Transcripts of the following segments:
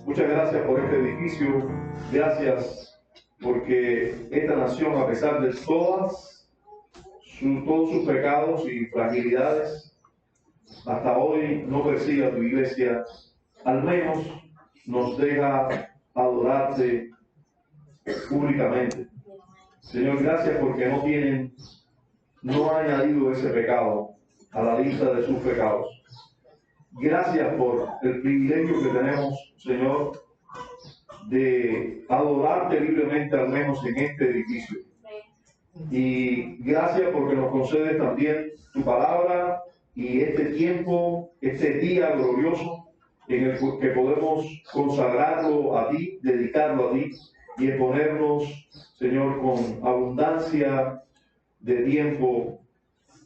Muchas gracias por este edificio. Gracias porque esta nación, a pesar de todos sus pecados y fragilidades, hasta hoy no persigue a tu iglesia. Al menos nos deja adorarte públicamente. Señor, gracias porque no ha añadido ese pecado a la lista de sus pecados. Gracias por el privilegio que tenemos, Señor, de adorarte libremente, al menos en este edificio. Y gracias porque nos concedes también tu palabra y este tiempo, este día glorioso en el que podemos consagrarlo a ti, dedicarlo a ti y exponernos, Señor, con abundancia de tiempo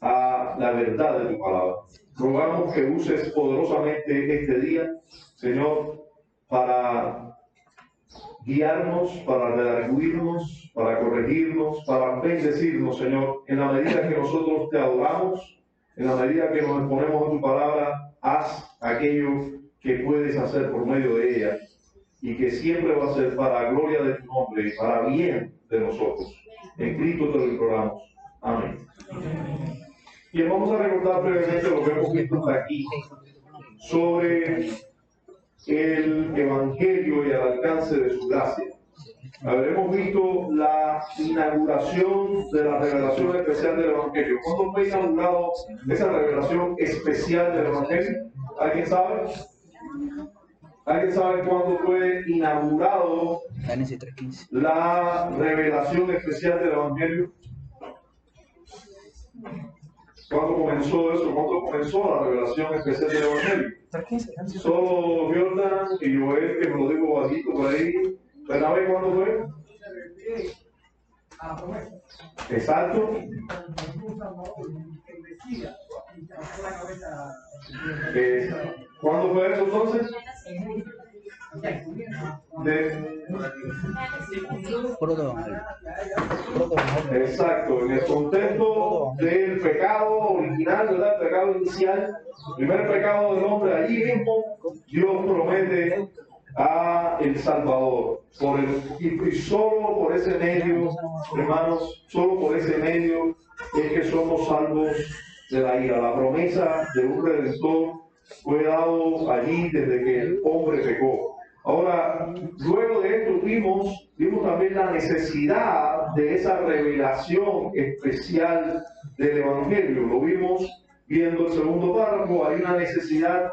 a la verdad de tu palabra. Rogamos que uses poderosamente este día, Señor, para guiarnos, para redarguirnos, para corregirnos, para bendecirnos, Señor. En la medida que nosotros te adoramos, en la medida que nos exponemos a tu palabra, haz aquello que puedes hacer por medio de ella y que siempre va a ser para gloria de tu nombre y para bien de nosotros. En Cristo te lo imploramos. Amén. Bien, vamos a recordar brevemente lo que hemos visto hasta aquí sobre el Evangelio y el alcance de su gracia. Habremos visto la inauguración de la revelación especial del Evangelio. ¿Cuándo fue inaugurado esa revelación especial del Evangelio? ¿Alguien sabe? ¿Alguien sabe cuándo fue inaugurado la revelación especial del Evangelio? ¿Cuándo comenzó eso? ¿Cuándo comenzó la revelación especial del Evangelio? Solo Jordan y Joel, que me lo digo bajito por ahí. ¿Bernabé cuándo fue? Exacto. ¿Cuándo fue eso entonces? Exacto, en el contexto del pecado original, ¿verdad? El pecado inicial, el primer pecado del hombre, allí mismo Dios promete a el Salvador, y solo por ese medio, hermanos, solo por ese medio es que somos salvos de la ira. La promesa de un Redentor fue dado allí desde que el hombre pecó. Ahora, luego de esto vimos también la necesidad de esa revelación especial del Evangelio. Lo vimos viendo el segundo párrafo. Hay una necesidad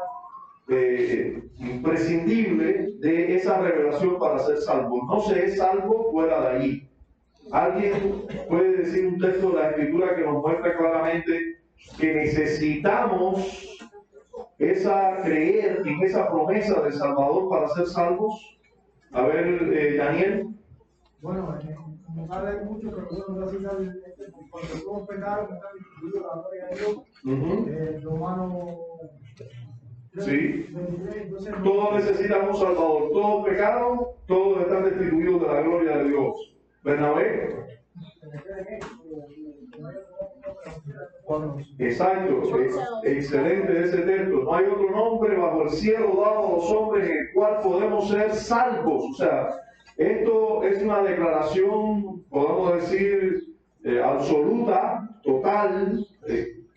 imprescindible de esa revelación para ser salvo. No se es salvo fuera de allí. ¿Alguien puede decir un texto de la Escritura que nos muestra claramente que necesitamos creer en esa promesa del Salvador para ser salvos? A ver, Daniel. Bueno, no sabe mucho, pero bueno, cuando todos pecaron, está distribuido la gloria de Dios. Romano. Sí. Todos necesitan un Salvador. Todos pecaron, todos están destituidos de la gloria de Dios. ¿Bernabé? Exacto, excelente ese texto. No hay otro nombre bajo el cielo dado a los hombres en el cual podemos ser salvos. O sea, esto es una declaración, podemos decir, absoluta, total.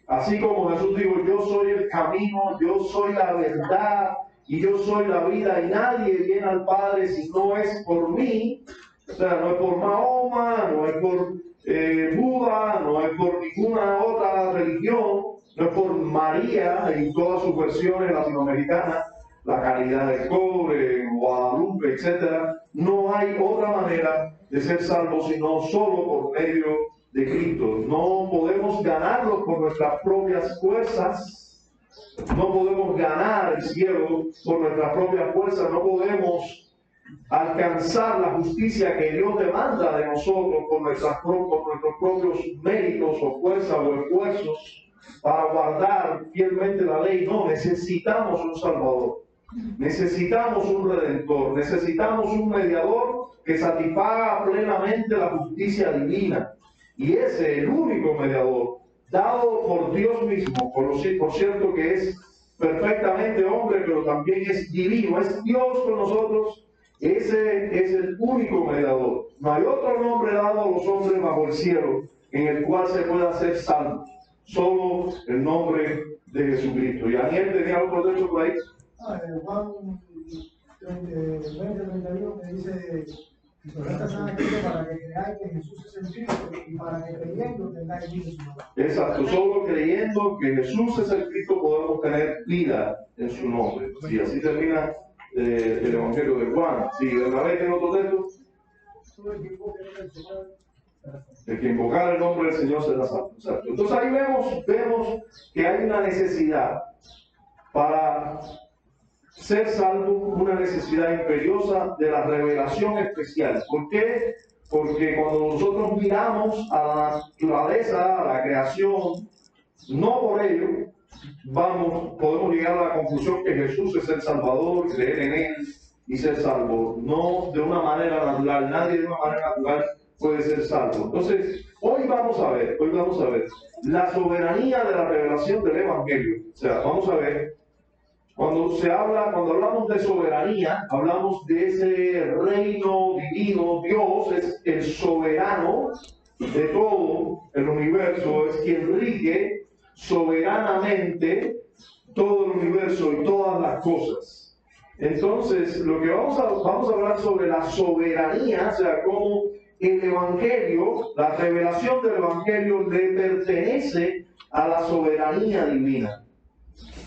Así como Jesús dijo, yo soy el camino, yo soy la verdad y yo soy la vida, y nadie viene al Padre si no es por mí. O sea, no es por Mahoma, no es por Buda, no es por ninguna otra religión, no es por María en todas sus versiones latinoamericanas, la Caridad del Cobre, Guadalupe, etc. No hay otra manera de ser salvos sino solo por medio de Cristo. No podemos ganarlo por nuestras propias fuerzas, no podemos ganar el cielo por nuestras propias fuerzas, no podemos alcanzar la justicia que Dios demanda de nosotros por nuestros propios méritos o fuerzas o esfuerzos para guardar fielmente la ley. No, necesitamos un Salvador, necesitamos un Redentor, necesitamos un mediador que satisfaga plenamente la justicia divina. Y ese, el único mediador, dado por Dios mismo, por cierto que es perfectamente hombre, pero también es divino, es Dios con nosotros. Ese es el único mediador. No hay otro nombre dado a los hombres bajo el cielo en el cual se pueda ser salvo. Solo el nombre de Jesucristo. ¿Y Daniel tenía otro texto por ahí? Juan 20:31 que dice: y por estas están escritas para que creáis que Jesús es el Cristo y para que creyendo tengáis vida en su nombre. Exacto, solo creyendo que Jesús es el Cristo podemos tener vida en su nombre. Y así termina el Evangelio de Juan. Si Bernabé tiene otro texto, el que invocar el nombre del Señor será salvo. Exacto. Entonces ahí vemos que hay una necesidad para ser salvo, una necesidad imperiosa de la revelación especial. ¿Por qué? Porque cuando nosotros miramos a la naturaleza, a la creación, no por ello podemos llegar a la conclusión que Jesús es el Salvador, creer en Él y ser salvo. No de una manera natural, nadie de una manera natural puede ser salvo. Entonces, hoy vamos a ver la soberanía de la revelación del Evangelio. O sea, vamos a ver, cuando hablamos de soberanía, hablamos de ese reino divino. Dios es el soberano de todo el universo, es quien rige soberanamente todo el universo y todas las cosas. Entonces, lo que vamos a hablar sobre la soberanía, o sea, cómo el Evangelio, la revelación del Evangelio le pertenece a la soberanía divina.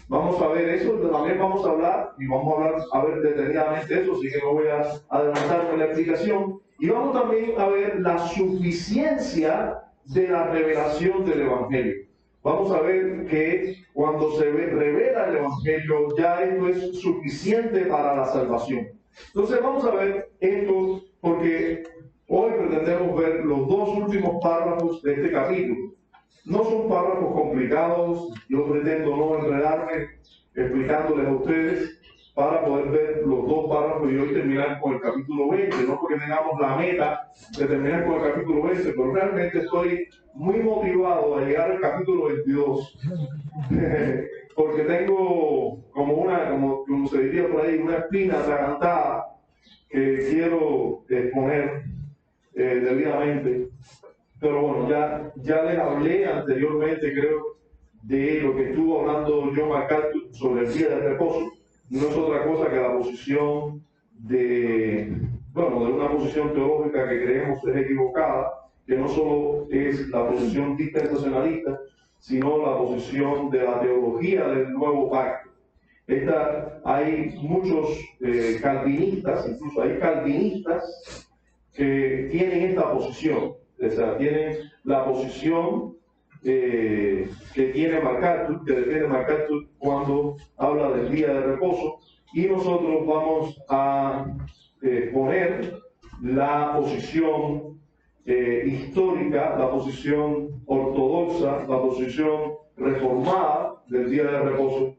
Vamos a ver eso, también vamos a hablar, y vamos a ver detenidamente eso, así que no voy a adelantarme en la explicación. Y vamos también a ver la suficiencia de la revelación del Evangelio. Vamos a ver que cuando se revela el Evangelio, ya esto es suficiente para la salvación. Entonces vamos a ver esto porque hoy pretendemos ver los dos últimos párrafos de este capítulo. No son párrafos complicados, yo pretendo no enredarme explicándoles a ustedes para poder ver los dos párrafos y hoy terminar con el capítulo 20, no porque tengamos la meta de terminar con el capítulo 20, pero realmente estoy muy motivado a llegar al capítulo 22, porque tengo como se diría por ahí, una espina atragantada que quiero exponer debidamente. Pero bueno, ya les hablé anteriormente, creo, de lo que estuvo hablando John MacArthur sobre el día del reposo. No es otra cosa que la posición de una posición teológica que creemos es equivocada, que no solo es la posición dispensacionalista, sino la posición de la teología del nuevo pacto. Hay muchos calvinistas, incluso hay calvinistas que tienen esta posición. O sea, tienen la posición que tiene MacArthur, que defiende MacArthur cuando habla del día de reposo, y nosotros vamos a poner la posición histórica, la posición ortodoxa, la posición reformada del día de reposo.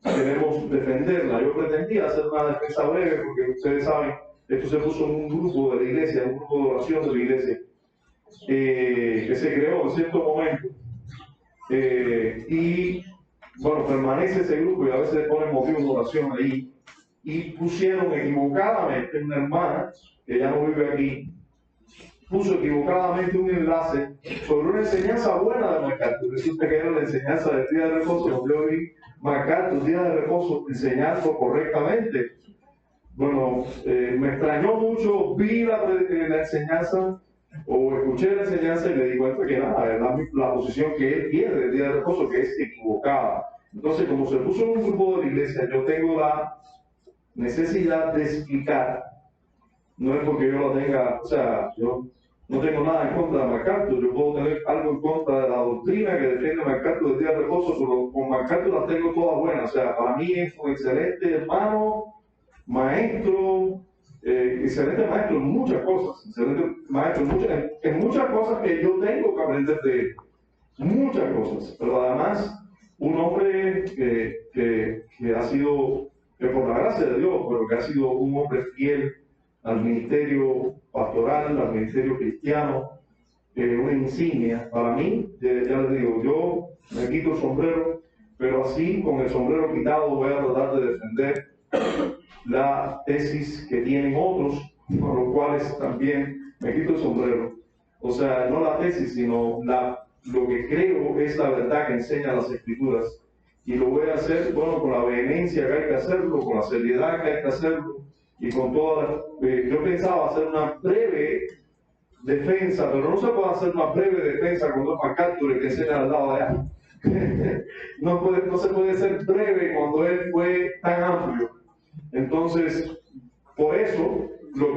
Queremos defenderla. Yo pretendía hacer una defensa breve porque ustedes saben, esto se puso en un grupo de la iglesia, un grupo de oración de la iglesia, que se creó en cierto momento, y bueno, permanece ese grupo y a veces ponen motivos de oración ahí, y pusieron equivocadamente, una hermana que ya no vive aquí, puso equivocadamente un enlace sobre una enseñanza buena de MacArthur. Resulta que era la enseñanza del día de reposo, donde yo vi MacArthur, día de reposo, enseñando correctamente. Bueno, me extrañó mucho, vi la enseñanza, o escuché la enseñanza y me di cuenta que la posición que él tiene del día de reposo, que es equivocada. Entonces, como se puso en un grupo de la iglesia, yo tengo la necesidad de explicar. No es porque yo lo tenga, o sea, yo no tengo nada en contra de MacArthur, yo puedo tener algo en contra de la doctrina que defiende MacArthur del día de reposo, pero con MacArthur las tengo todas buenas. O sea, para mí es un excelente hermano, maestro, excelente maestro en muchas cosas, excelente maestro en muchas cosas que yo tengo que aprender de él, muchas cosas, pero además un hombre que ha sido, que por la gracia de Dios, pero que ha sido un hombre fiel al ministerio pastoral, al ministerio cristiano, una insignia. Para mí, ya les digo, yo me quito el sombrero pero así, con el sombrero quitado, voy a tratar de defender la tesis que tienen otros, con los cuales también me quito el sombrero. O sea, no la tesis, sino lo que creo es la verdad que enseñan las Escrituras. Y lo voy a hacer, bueno, con la vehemencia que hay que hacerlo, con la seriedad que hay que hacerlo, y con toda yo pensaba hacer una breve defensa, pero no se puede hacer una breve defensa con dos MacArthur que enseñan al lado de allá. No se puede ser breve cuando él fue tan amplio. Entonces, por eso, lo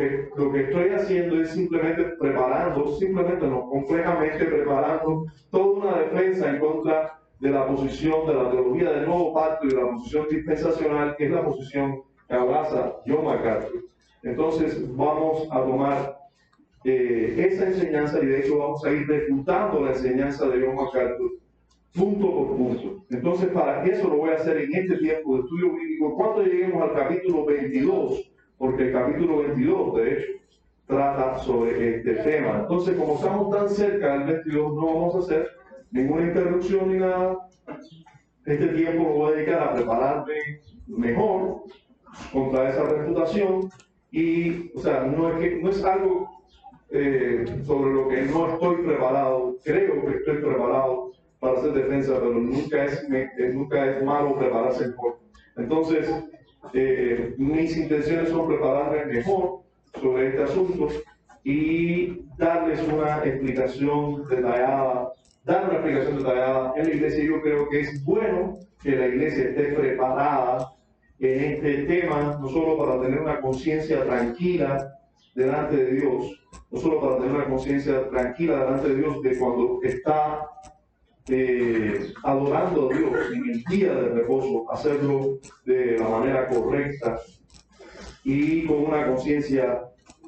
que estoy haciendo es simplemente complejamente preparando toda una defensa en contra de la posición de la teología del nuevo pacto y de la posición dispensacional, que es la posición que abraza John MacArthur. Entonces, vamos a tomar esa enseñanza y de hecho vamos a ir refutando la enseñanza de John MacArthur punto por punto. Entonces, para eso lo voy a hacer en este tiempo de estudio bíblico. Cuando lleguemos al capítulo 22, porque el capítulo 22, de hecho, trata sobre este tema. Entonces, como estamos tan cerca del 22, no vamos a hacer ninguna interrupción ni nada. Este tiempo lo voy a dedicar a prepararme mejor contra esa refutación. Y, o sea, no es algo sobre lo que no estoy preparado. Creo que estoy preparado para hacer defensa, pero nunca es malo prepararse mejor. Entonces, mis intenciones son prepararme mejor sobre este asunto y darles una explicación detallada, en la iglesia. Yo creo que es bueno que la iglesia esté preparada en este tema, no solo para tener una conciencia tranquila delante de Dios, no solo para tener una conciencia tranquila delante de Dios de cuando está adorando a Dios en el día de reposo, hacerlo de la manera correcta y con una conciencia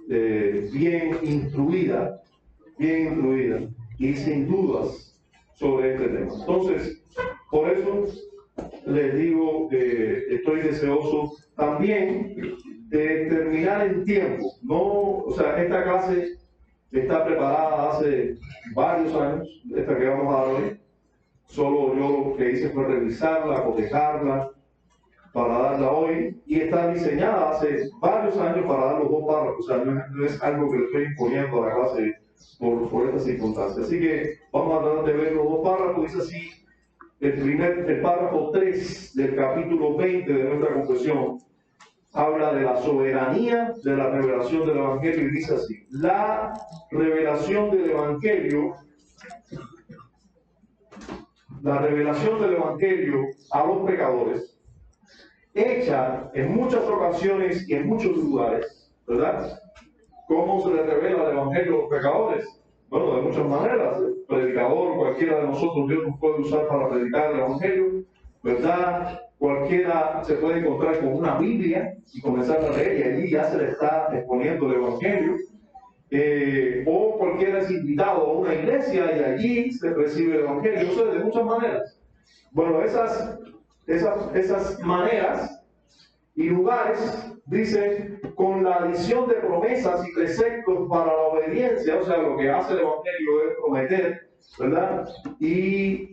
bien instruida y sin dudas sobre este tema. Entonces, por eso les digo que estoy deseoso también de terminar en tiempo. O sea, esta clase está preparada hace varios años, esta que vamos a dar hoy. Solo yo lo que hice fue revisarla, cotejarla para darla hoy, y está diseñada hace varios años para dar los dos párrafos. O sea, no es algo que le estoy imponiendo a la clase por esta circunstancia. Así que vamos a tratar de ver los dos párrafos. Dice así, el párrafo 3 del capítulo 20 de nuestra confesión habla de la soberanía de la revelación del Evangelio, y dice así: la revelación del Evangelio a los pecadores, hecha en muchas ocasiones y en muchos lugares, ¿verdad? ¿Cómo se le revela el Evangelio a los pecadores? Bueno, de muchas maneras. El predicador, cualquiera de nosotros, Dios nos puede usar para predicar el Evangelio, ¿verdad? Cualquiera se puede encontrar con una Biblia y comenzar a leer, y allí ya se le está exponiendo el Evangelio. O cualquiera es invitado a una iglesia y allí se recibe el Evangelio. O sea, de muchas maneras. Bueno, esas maneras y lugares, dicen, con la adición de promesas y preceptos para la obediencia. O sea, lo que hace el Evangelio es prometer, ¿verdad? E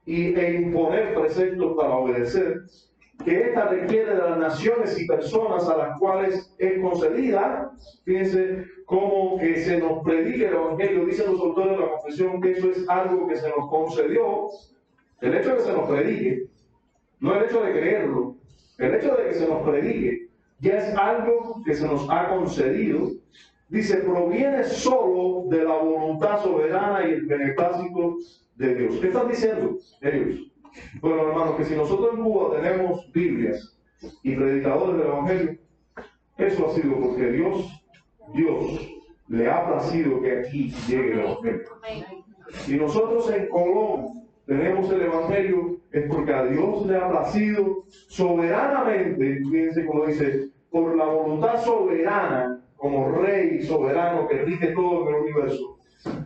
imponer preceptos para obedecer, que esta requiere de las naciones y personas a las cuales es concedida. Fíjense cómo que se nos predique el Evangelio. Dicen los autores de la confesión que eso es algo que se nos concedió. El hecho de que se nos predique, no el hecho de creerlo, el hecho de que se nos predique ya es algo que se nos ha concedido. Dice, proviene solo de la voluntad soberana y el beneplácito de Dios. ¿Qué están diciendo ellos? Bueno, hermanos, que si nosotros en Cuba tenemos Biblias y predicadores del Evangelio, eso ha sido porque Dios le ha placido que aquí llegue el Evangelio. Si nosotros en Colón tenemos el Evangelio, es porque a Dios le ha placido soberanamente, fíjense como dice, por la voluntad soberana, como Rey soberano que rige todo en el universo,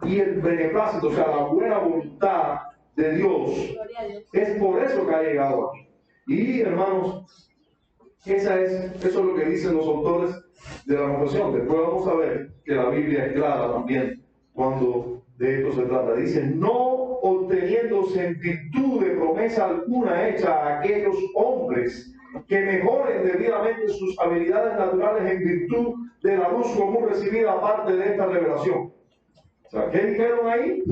y el beneplácito, o sea, la buena voluntad de Dios, es por eso que ha llegado aquí. Y hermanos, eso es lo que dicen los autores de la confesión. Después vamos a ver que la Biblia es clara también cuando de esto se trata. Dice, no obteniéndose en virtud de promesa alguna hecha a aquellos hombres que mejoren debidamente sus habilidades naturales en virtud de la luz común recibida aparte de esta revelación. O sea, ¿qué dijeron ahí?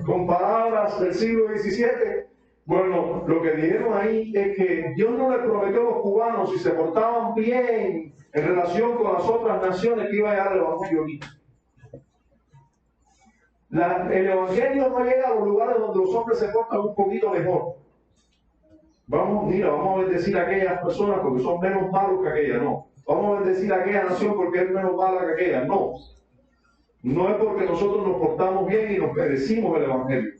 Con palabras del siglo XVII. Bueno, lo que dijeron ahí es que Dios no les prometió a los cubanos, si se portaban bien en relación con las otras naciones, que iba a llegar el evangelio aquí. El evangelio no llega a los lugares donde los hombres se portan un poquito mejor. Vamos a bendecir a aquellas personas porque son menos malos que aquellas, no. Vamos a bendecir a aquella nación porque es menos mala que aquella, no. No es porque nosotros nos portamos bien y nos merecimos el evangelio.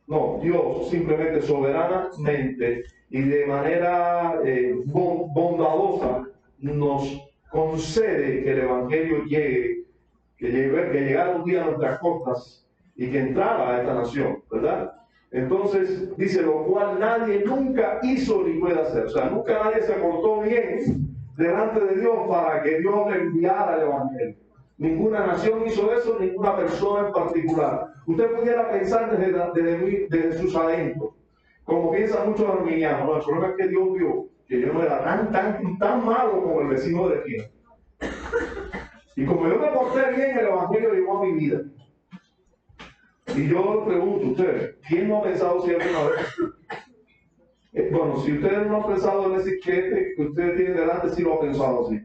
No, Dios simplemente soberanamente y de manera bondadosa nos concede que el evangelio llegue, que llegara un día a nuestras costas y que entrara a esta nación, ¿verdad? Entonces dice, lo cual nadie nunca hizo ni puede hacer. O sea, nunca nadie se portó bien delante de Dios para que Dios le enviara el evangelio. Ninguna nación hizo eso, ninguna persona en particular. Usted pudiera pensar desde sus adentros, como piensan muchos arminianos. No, el problema es que Dios vio que yo no era tan malo como el vecino de esquina. Y como yo me porté bien, el evangelio llegó a mi vida. Y yo le pregunto a ustedes, ¿quién no ha pensado si alguna vez? Bueno, si ustedes no han pensado en ese que ustedes tienen delante, sí lo han pensado así.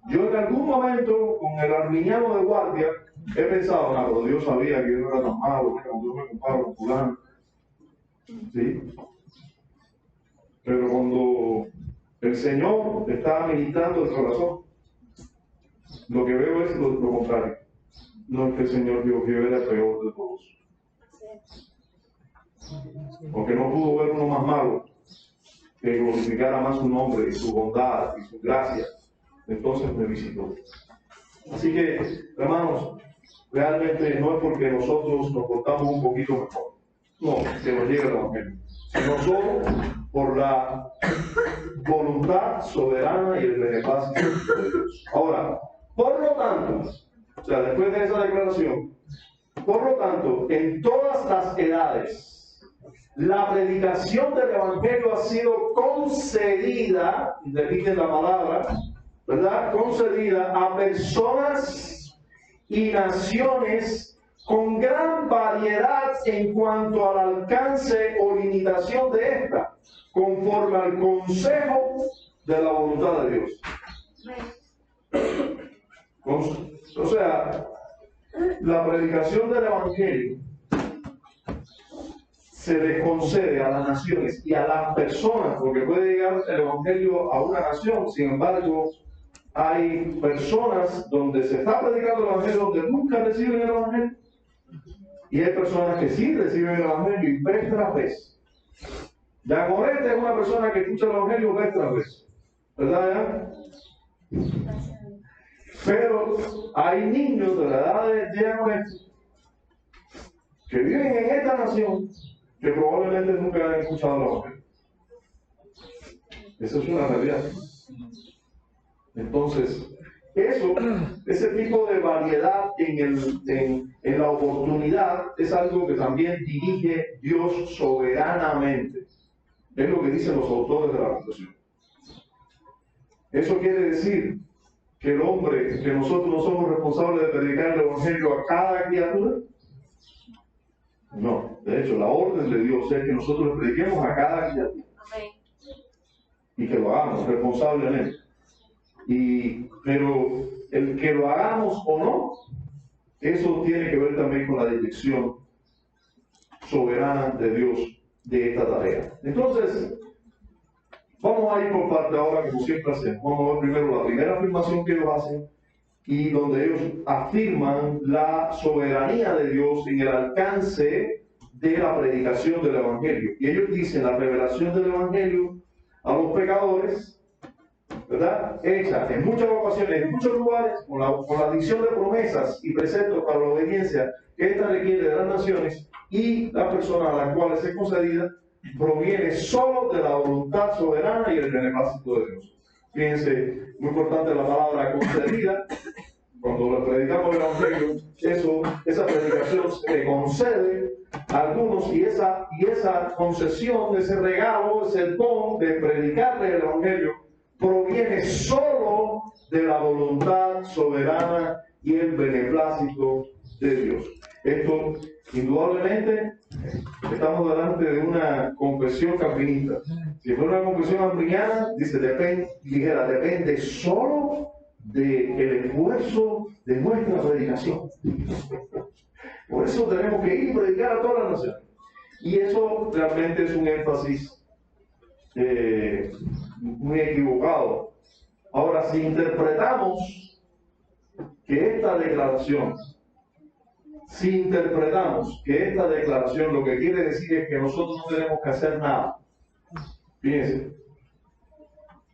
Yo en algún momento, con el arminiano de guardia, he pensado, no, pero Dios sabía que yo no era tan malo, cuando yo me comparo con fulano. ¿Sí? Pero cuando el Señor está ministrando el corazón, lo que veo es lo contrario. No es que el Señor dijo que yo era el peor de todos. Porque no pudo ver uno más malo que glorificara más su nombre y su bondad y su gracia. Entonces me visitó. Así que, hermanos, realmente no es porque nosotros nos portamos un poquito mejor. No, que nos llegue el evangelio. Sino solo por la voluntad soberana y el beneplácito de Dios. Ahora, por lo tanto, o sea, después de esa declaración, por lo tanto, en todas las edades, la predicación del evangelio ha sido concedida, repiten la palabra, ¿verdad? Concedida a personas y naciones con gran variedad en cuanto al alcance o limitación de esta, conforme al consejo de la voluntad de Dios. O sea, la predicación del evangelio se le concede a las naciones y a las personas, porque puede llegar el evangelio a una nación. Sin embargo, hay personas donde se está predicando el evangelio donde nunca reciben el evangelio, y hay personas que sí reciben el evangelio y vez tras vez. Yagorete es una persona que escucha el evangelio vez tras vez, ¿verdad? Pero hay niños de la edad de Yagorete que viven en esta nación que probablemente nunca han escuchado el evangelio. Eso es una realidad. Entonces, ese tipo de variedad en la oportunidad es algo que también dirige Dios soberanamente. Es lo que dicen los autores de la Constitución. Eso quiere decir que el hombre, que nosotros no somos responsables de predicar el evangelio a cada criatura. No, de hecho, la orden de Dios es que nosotros le prediquemos a cada criatura. Y que lo hagamos responsablemente. Pero el que lo hagamos o no, eso tiene que ver también con la dirección soberana de Dios de esta tarea. Entonces, vamos a ir por parte ahora, como siempre hacemos. Vamos a ver primero la primera afirmación que ellos hacen, y donde ellos afirman la soberanía de Dios en el alcance de la predicación del Evangelio. Y ellos dicen, la revelación del Evangelio a los pecadores, ¿verdad?, hecha en muchas ocasiones, en muchos lugares, con la dicción de promesas y preceptos para la obediencia que ésta requiere de las naciones, y la persona a la cual es concedida proviene solo de la voluntad soberana y el beneplácito de Dios. Fíjense, muy importante la palabra concedida. Cuando le predicamos el Evangelio, esa predicación se concede algunos, y esa concesión, ese regalo, ese don de predicarle el Evangelio, proviene solo de la voluntad soberana y el beneplácito de Dios. Esto, indudablemente, estamos delante de una confesión calvinista. Si fuera una confesión arminiana, depende solo del esfuerzo de nuestra predicación. Por eso tenemos que ir y predicar a todas las naciones. Y eso realmente es un énfasis muy equivocado. Ahora, si interpretamos que esta declaración lo que quiere decir es que nosotros no tenemos que hacer nada, fíjense,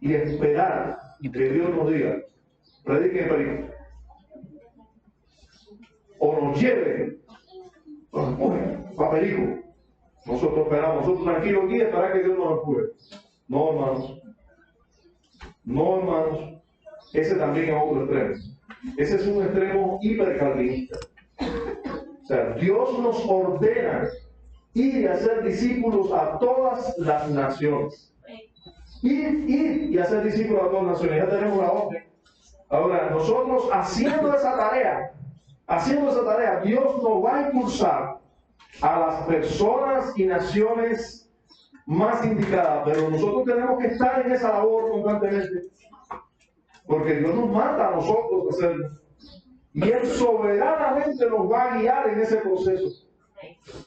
y esperar que Dios nos diga, prediquen Perico, o nos lleve, nos empuje para Perico. Nosotros esperamos, nosotros tranquilos aquí, esperar que Dios nos empuje. No, hermanos. No, hermanos. Ese también es otro extremo. Ese es un extremo hipercalvinista. O sea, Dios nos ordena ir a hacer discípulos a todas las naciones. Ir y hacer discípulos a todas las naciones. Ya tenemos la orden. Ahora, nosotros haciendo esa tarea, Dios nos va a impulsar a las personas y naciones más indicadas, pero nosotros tenemos que estar en esa labor constantemente, porque Dios nos manda a nosotros a hacerlo, y Él soberanamente nos va a guiar en ese proceso,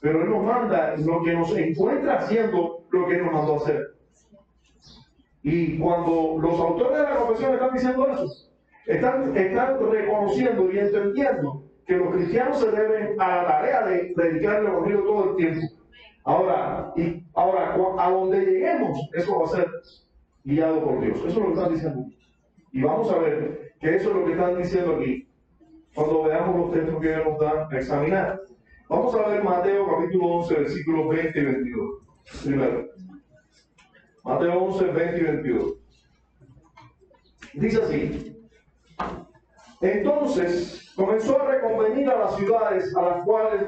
pero Él nos manda lo que nos encuentra haciendo lo que Él nos mandó a hacer. Y cuando los autores de la confesión están diciendo eso, están reconociendo y entendiendo que los cristianos se deben a la tarea de predicar el Evangelio todo el tiempo. Ahora, a donde lleguemos, eso va a ser guiado por Dios. Eso es lo que están diciendo. Y vamos a ver que eso es lo que están diciendo aquí, cuando veamos los textos que Dios nos da a examinar. Vamos a ver Mateo capítulo 11, versículos 20 y 22. Primero. Mateo 11, 20 y 22. Dice así. Entonces comenzó a reconvenir a las ciudades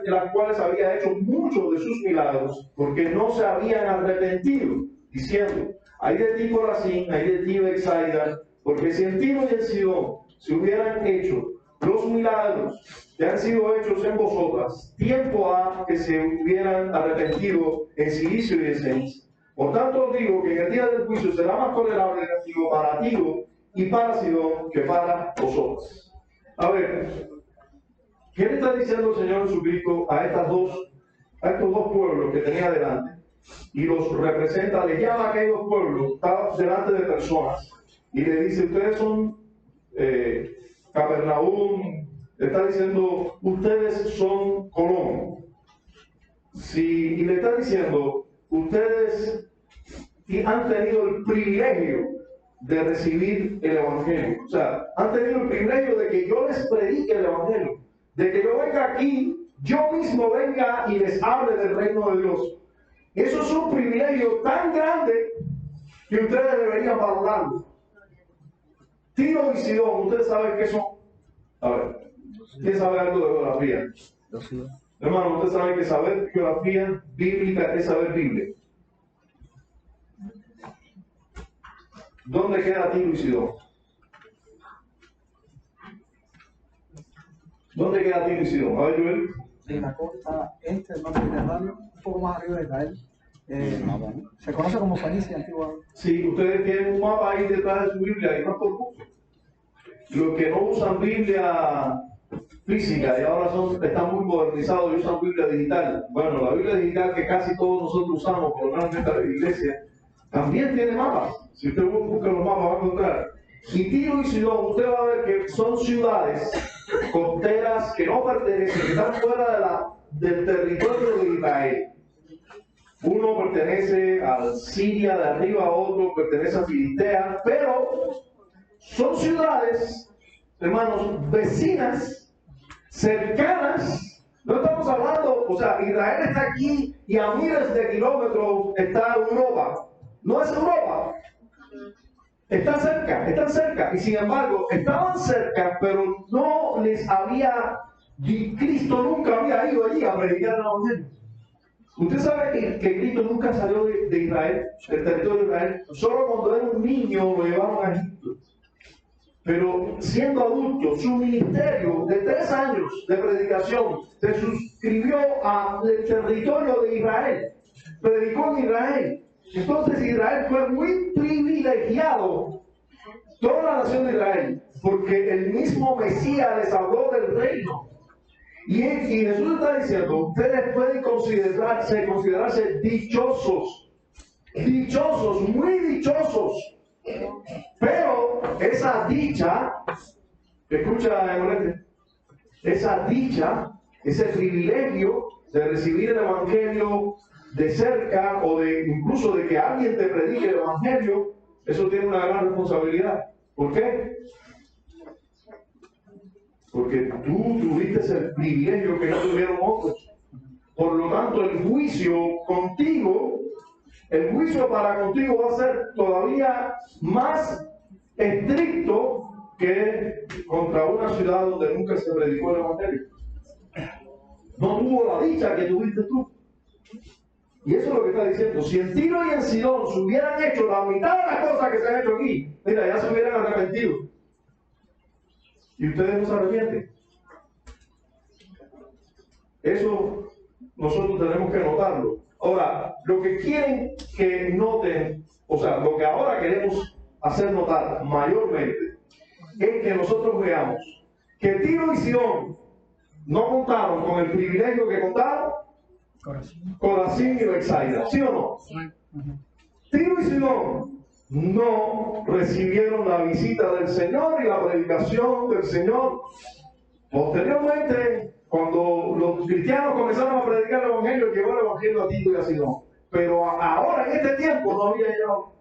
en las cuales había hecho muchos de sus milagros, porque no se habían arrepentido, diciendo, ay de ti Corazín, ay de ti Betsaida, porque si en Tiro y en Sidón se hubieran hecho los milagros que han sido hechos en vosotras, tiempo ha que se hubieran arrepentido en Cilicio y en Ceniza. Por tanto os digo que en el día del juicio será más tolerable el castigo para Tiro y para Sidón que para vosotros. A ver, ¿qué le está diciendo el Señor Jesucristo a estos dos pueblos que tenía delante? Y los representa, le llama a aquellos pueblos, está delante de personas, y le dice, ustedes son Capernaum, le está diciendo, ustedes son Colón. Y le está diciendo, ustedes han tenido el privilegio de recibir el Evangelio. O sea, han tenido el privilegio de que yo les predique el Evangelio, de que yo venga aquí, yo mismo venga y les hable del reino de Dios. Eso es un privilegio tan grande que ustedes deberían valorarlo. Tiro y Sidón, ustedes saben qué son. A ver, ¿quién sabe algo de geografía? Hermano, ustedes saben que saber geografía bíblica es saber Biblia. ¿Dónde queda Tiro y Sidón? ¿Dónde queda Tiro y Sidón? A ver, Joel. En la costa este del mar Mediterráneo, un poco más arriba de Israel. Se conoce como Fenicia antiguamente. Sí, ustedes tienen un mapa ahí detrás de su Biblia y no es por gusto. Los que no usan Biblia física y ahora están muy modernizados y usan Biblia digital. Bueno, la Biblia digital que casi todos nosotros usamos, por lo menos en esta iglesia, también tiene mapas. Si usted busca los mapas va a encontrar. Y Tiro y Sidón, usted va a ver que son ciudades costeras que no pertenecen, que están fuera del territorio de Israel. Uno pertenece a Siria, de arriba otro pertenece a Filistea, pero son ciudades, hermanos, vecinas, cercanas. No estamos hablando, o sea, Israel está aquí y a miles de kilómetros está Europa. No es Europa. Están cerca, y sin embargo, estaban cerca, pero no les había, Cristo nunca había ido allí a predicar el Evangelio. Usted sabe que Cristo nunca salió de Israel, del territorio de Israel, solo cuando era un niño lo llevaron a Egipto. Pero siendo adulto, su ministerio de 3 años de predicación se suscribió al territorio de Israel. Predicó en Israel. Entonces Israel fue muy privilegiado, toda la nación de Israel, porque el mismo Mesías les habló del reino. Y Jesús está diciendo, ustedes pueden considerarse dichosos, muy dichosos. Pero esa dicha, escucha, esa dicha, ese privilegio de recibir el Evangelio de cerca o de incluso de que alguien te predique el Evangelio, eso tiene una gran responsabilidad. ¿Por qué? Porque tú tuviste el privilegio que no tuvieron otros. Por lo tanto, el juicio para contigo va a ser todavía más estricto que contra una ciudad donde nunca se predicó el Evangelio. No tuvo la dicha que tuviste tú. Y eso es lo que está diciendo. Si en Tiro y en Sidón se hubieran hecho la mitad de las cosas que se han hecho aquí, mira, ya se hubieran arrepentido. Y ustedes no se arrepienten. Eso nosotros tenemos que notarlo. Ahora, lo que quieren que noten, o sea, lo que ahora queremos hacer notar mayormente, es que nosotros veamos que Tiro y Sidón no contaron con el privilegio que contaron Corazín y Betsaida, ¿sí o no? Tiro y Sidón no recibieron la visita del Señor y la predicación del Señor. Posteriormente, cuando los cristianos comenzaron a predicar el Evangelio, llegó el Evangelio a Tiro y a Sidón. Pero ahora, en este tiempo, no había llegado.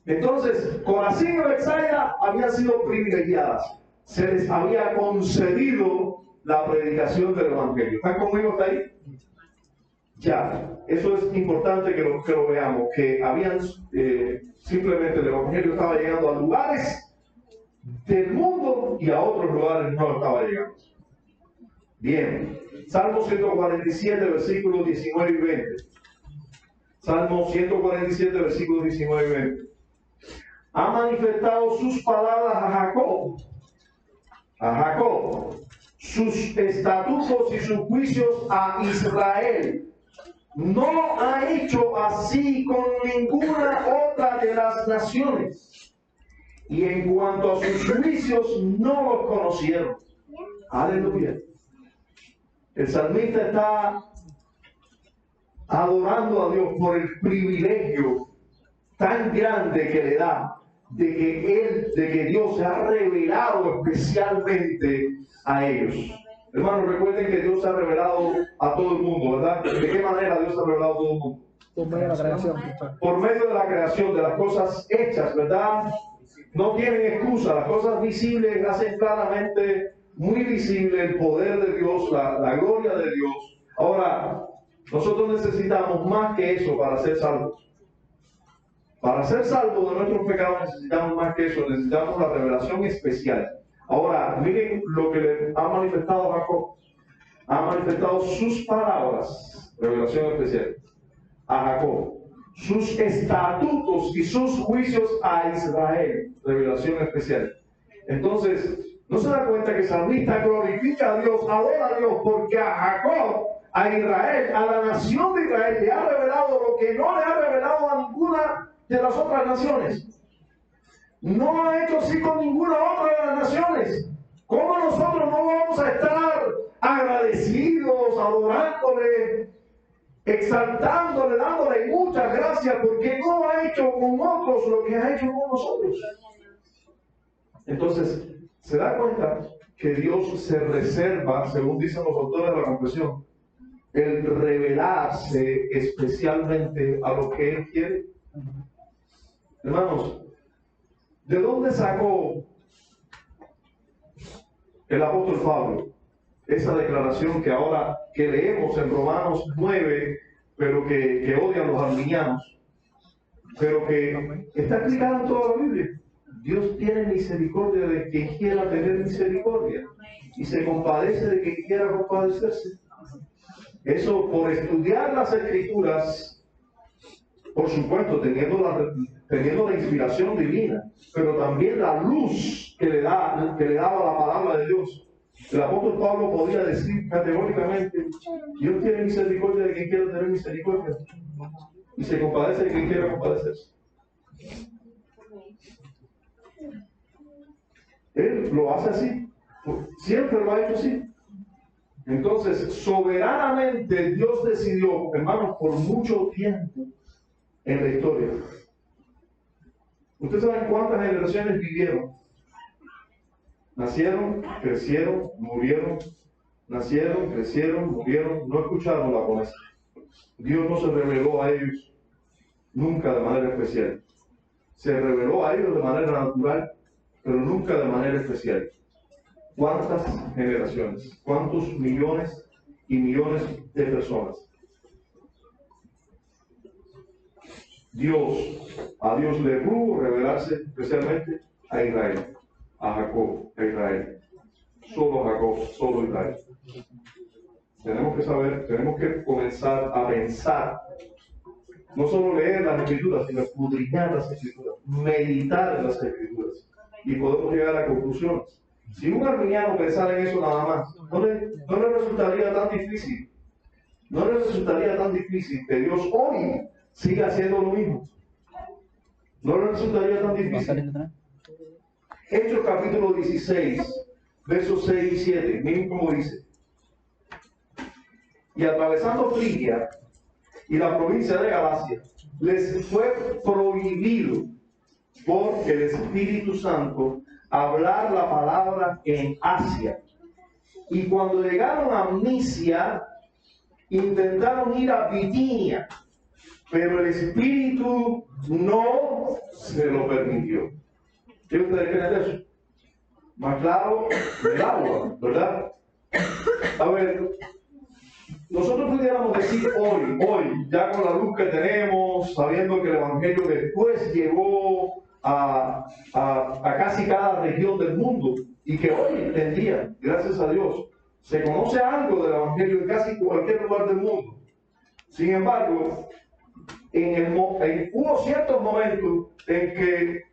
Entonces, Corazín y Betsaida habían sido privilegiadas. Se les había concedido la predicación del Evangelio. ¿Están conmigo hasta ahí? Ya, eso es importante que lo veamos, que habían simplemente el Evangelio estaba llegando a lugares del mundo y a otros lugares no estaba llegando. Bien, Salmo 147, versículos 19 y 20. Salmo 147, versículos 19 y 20. Ha manifestado sus palabras a Jacob, sus estatutos y sus juicios a Israel. No ha hecho así con ninguna otra de las naciones. Y en cuanto a sus juicios, no los conocieron. Aleluya. El salmista está adorando a Dios por el privilegio tan grande que le da de que Dios se ha revelado especialmente a ellos. Hermanos, recuerden que Dios se ha revelado a todo el mundo, ¿verdad? ¿De qué manera Dios se ha revelado a todo el mundo? Por medio de la creación. Por medio de la creación, de las cosas hechas, ¿verdad? No tienen excusa. Las cosas visibles hacen claramente muy visible el poder de Dios, la gloria de Dios. Ahora, nosotros necesitamos más que eso para ser salvos. Para ser salvos de nuestros pecados necesitamos más que eso, necesitamos la revelación especial. Ahora, miren lo que le ha manifestado Jacob. Ha manifestado sus palabras, revelación especial, a Jacob. Sus estatutos y sus juicios a Israel, revelación especial. Entonces, ¿no se da cuenta que el salmista glorifica a Dios, adora a Dios, porque a Jacob, a Israel, a la nación de Israel, le ha revelado lo que no le ha revelado a ninguna de las otras naciones? No ha hecho así con ninguna otra de las naciones. ¿Cómo nosotros no vamos a estar agradecidos, adorándole, exaltándole, dándole muchas gracias, porque no ha hecho con otros lo que ha hecho con nosotros? Entonces, se da cuenta que Dios se reserva, según dicen los autores de la confesión, el revelarse especialmente a lo que Él quiere. Hermanos, ¿de dónde sacó el apóstol Pablo esa declaración que ahora que leemos en Romanos 9, pero que odian los arminianos, pero que está explicada en toda la Biblia? Dios tiene misericordia de quien quiera tener misericordia y se compadece de quien quiera compadecerse. Eso, por estudiar las Escrituras, por supuesto, teniendo la inspiración divina, pero también la luz que le daba la palabra de Dios. El apóstol Pablo podía decir categóricamente: Dios tiene misericordia de quien quiera tener misericordia, y se compadece de quien quiera compadecerse. Él lo hace así, siempre lo ha hecho así. Entonces, soberanamente Dios decidió, hermanos, por mucho tiempo en la historia. Ustedes saben cuántas generaciones vivieron. Nacieron, crecieron, murieron. Nacieron, crecieron, murieron. No escucharon la promesa. Dios no se reveló a ellos nunca de manera especial. Se reveló a ellos de manera natural, pero nunca de manera especial. ¿Cuántas generaciones? ¿Cuántos millones y millones de personas? A Dios le pudo revelarse especialmente a Israel, a Jacob, a Israel. Solo Jacob, solo Israel. Tenemos que saber, tenemos que comenzar a pensar, no solo leer las Escrituras, sino escudriñar las Escrituras, meditar en las Escrituras, y podemos llegar a conclusiones. Si un arminiano pensara en eso nada más, no le resultaría tan difícil. No le resultaría tan difícil que Dios hoy siga haciendo lo mismo. No le resultaría tan difícil. Hechos capítulo 16, versos 6 y 7, miren cómo dice: y atravesando Frigia y la provincia de Galacia, les fue prohibido por el Espíritu Santo hablar la palabra en Asia. Y cuando llegaron a Misia, intentaron ir a Bitinia, pero el Espíritu no se lo permitió. ¿Qué ustedes creen de eso? Más claro del agua, ¿verdad? A ver, nosotros pudiéramos decir hoy, ya con la luz que tenemos, sabiendo que el Evangelio después llegó a casi cada región del mundo, y que hoy en día, gracias a Dios, se conoce algo del Evangelio en casi cualquier lugar del mundo. Sin embargo, hubo ciertos momentos en que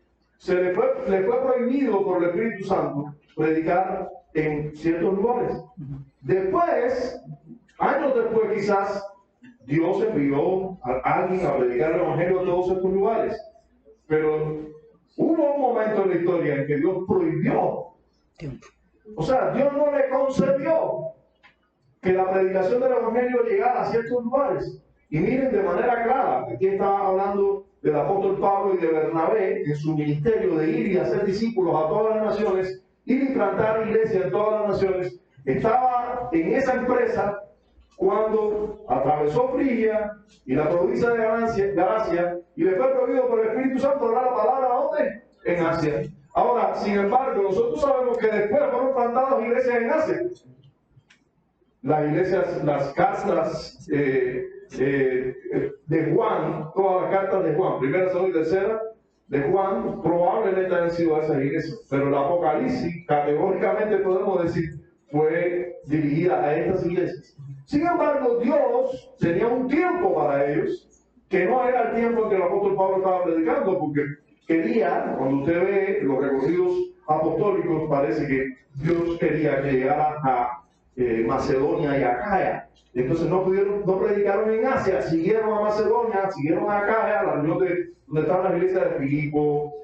le fue prohibido por el Espíritu Santo predicar en ciertos lugares. Después, años después quizás, Dios envió a alguien a predicar el Evangelio en todos estos lugares. Pero hubo un momento en la historia en que Dios prohibió. O sea, Dios no le concedió que la predicación del Evangelio llegara a ciertos lugares. Y miren de manera clara, aquí está hablando del apóstol Pablo y de Bernabé en su ministerio de ir y hacer discípulos a todas las naciones, ir y plantar iglesia en todas las naciones. Estaba en esa empresa cuando atravesó Frigia y la provincia de Galacia, y le fue prohibido por el Espíritu Santo hablar la palabra, ¿dónde? En Asia. Ahora, sin embargo, nosotros sabemos que después fueron plantadas iglesias en Asia. Las iglesias, las cartas de Juan, todas las cartas de Juan, primera, segunda y tercera de Juan, probablemente hayan sido esas iglesias, pero el Apocalipsis, categóricamente podemos decir, fue dirigida a estas iglesias. Sin embargo, Dios tenía un tiempo para ellos, que no era el tiempo en que el apóstol Pablo estaba predicando, porque quería, cuando usted ve los recorridos apostólicos, parece que Dios quería que llegara a Macedonia y Acaya. Entonces no predicaron en Asia, siguieron a Macedonia, siguieron a Acaya, la región donde estaban las iglesias de Filipo,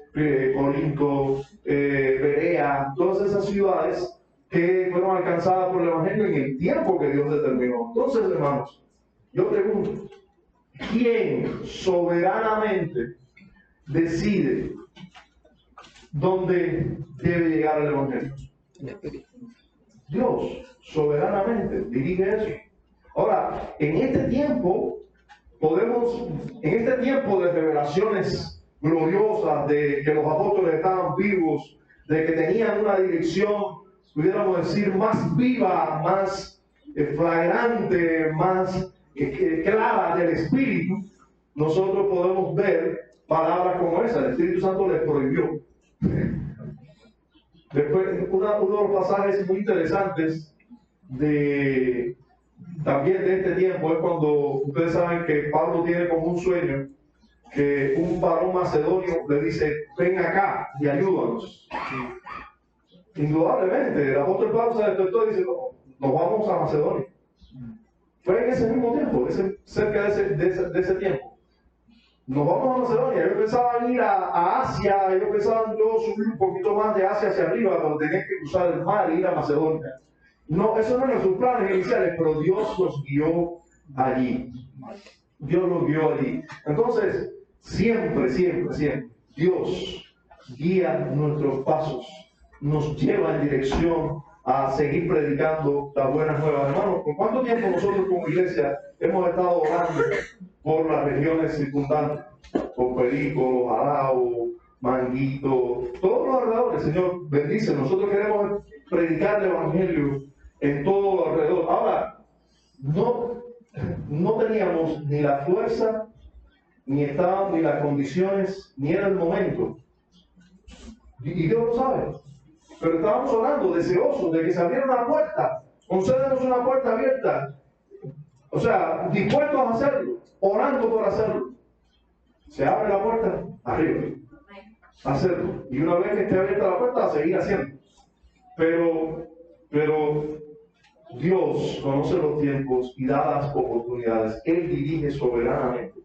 Corinto, Berea, todas esas ciudades que fueron alcanzadas por el Evangelio en el tiempo que Dios determinó. Entonces, hermanos, yo pregunto, ¿quién soberanamente decide dónde debe llegar el Evangelio? Dios soberanamente dirige eso. Ahora, en este tiempo de revelaciones gloriosas, de que los apóstoles estaban vivos, de que tenían una dirección, pudiéramos decir, más viva, más flagrante, más clara del Espíritu, nosotros podemos ver palabras como esa. El Espíritu Santo les prohibió. Después, uno de los pasajes muy interesantes de también de este tiempo es cuando ustedes saben que Pablo tiene como un sueño que un varón macedonio le dice, ven acá y ayúdanos. Indudablemente, el apóstol Pablo se despertó y dice, no, nos vamos a Macedonia. Fue en ese mismo tiempo, cerca de ese tiempo. Nos vamos a Macedonia. Ellos pensaban ir a Asia, ellos pensaban subir un poquito más de Asia hacia arriba, pero tenían que cruzar el mar e ir a Macedonia. No, eso no eran sus planes iniciales, pero Dios los guió allí. Dios los guió allí. Entonces, siempre, Dios guía nuestros pasos, nos lleva en dirección a seguir predicando las buenas nuevas. Hermanos, ¿por cuánto tiempo nosotros como iglesia hemos estado orando por las regiones circundantes? Por Perico, Jarao, Manguito, todos los alrededores. Señor, bendice. Nosotros queremos predicar el evangelio en todo alrededor. Ahora, no teníamos ni la fuerza, ni estaban ni las condiciones, ni era el momento. Y Dios lo sabe. Pero estábamos orando, deseosos de que se abriera una puerta. Concédenos una puerta abierta. O sea, dispuestos a hacerlo, orando por hacerlo. Se abre la puerta, arriba. Hacerlo. Y una vez que esté abierta la puerta, a seguir haciendo. Pero Dios conoce los tiempos y da las oportunidades. Él dirige soberanamente.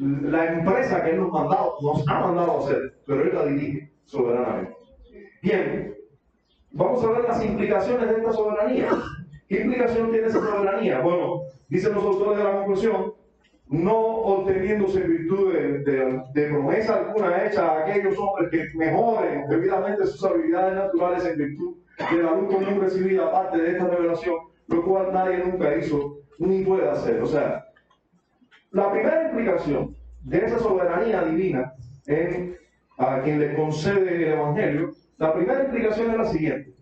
La empresa que Él nos ha mandado a hacer, pero Él la dirige soberanamente. Bien, vamos a ver las implicaciones de esta soberanía. ¿Qué implicación tiene esa soberanía? Bueno, dicen los autores de la conclusión, no obteniéndose en virtud de promesa alguna hecha a aquellos hombres que mejoren debidamente sus habilidades naturales en virtud de la luz común recibida aparte de esta revelación, lo cual nadie nunca hizo ni puede hacer. O sea, la primera implicación de esa soberanía divina a quien le concede el Evangelio, la primera implicación es la siguiente.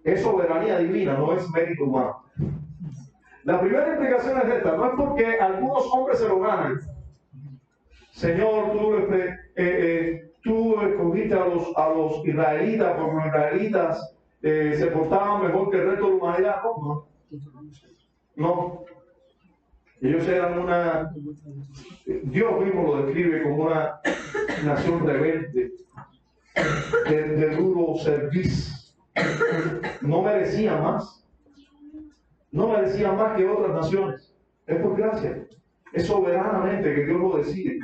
Es soberanía divina, no es mérito humano. La primera implicación es esta, no es porque algunos hombres se lo ganan. Señor, tú escogiste a los israelitas porque los israelitas se portaban mejor que el resto de la humanidad. No. Ellos eran Dios mismo lo describe como una nación rebelde, de duro servicio. No merecían más. No merecían más que otras naciones. Es por gracia. Es soberanamente que Dios lo decide.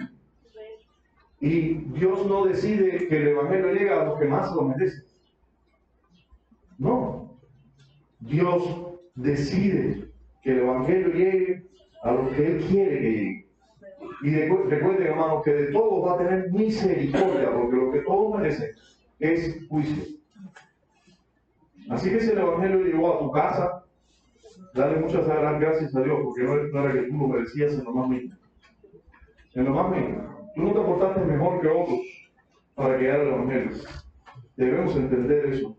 Y Dios no decide que el Evangelio llegue a los que más lo merecen. No. Dios decide que el Evangelio llegue a los que Él quiere que llegue. Y recuerden, hermanos, que de todos va a tener misericordia, porque lo que todos merecen es juicio. Así que si el Evangelio llegó a tu casa, dale muchas gracias a Dios, porque no era que tú lo merecías en lo más mínimo. En lo más mínimo. Tú no te portaste mejor que otros para que haya el Evangelio. Debemos entender eso.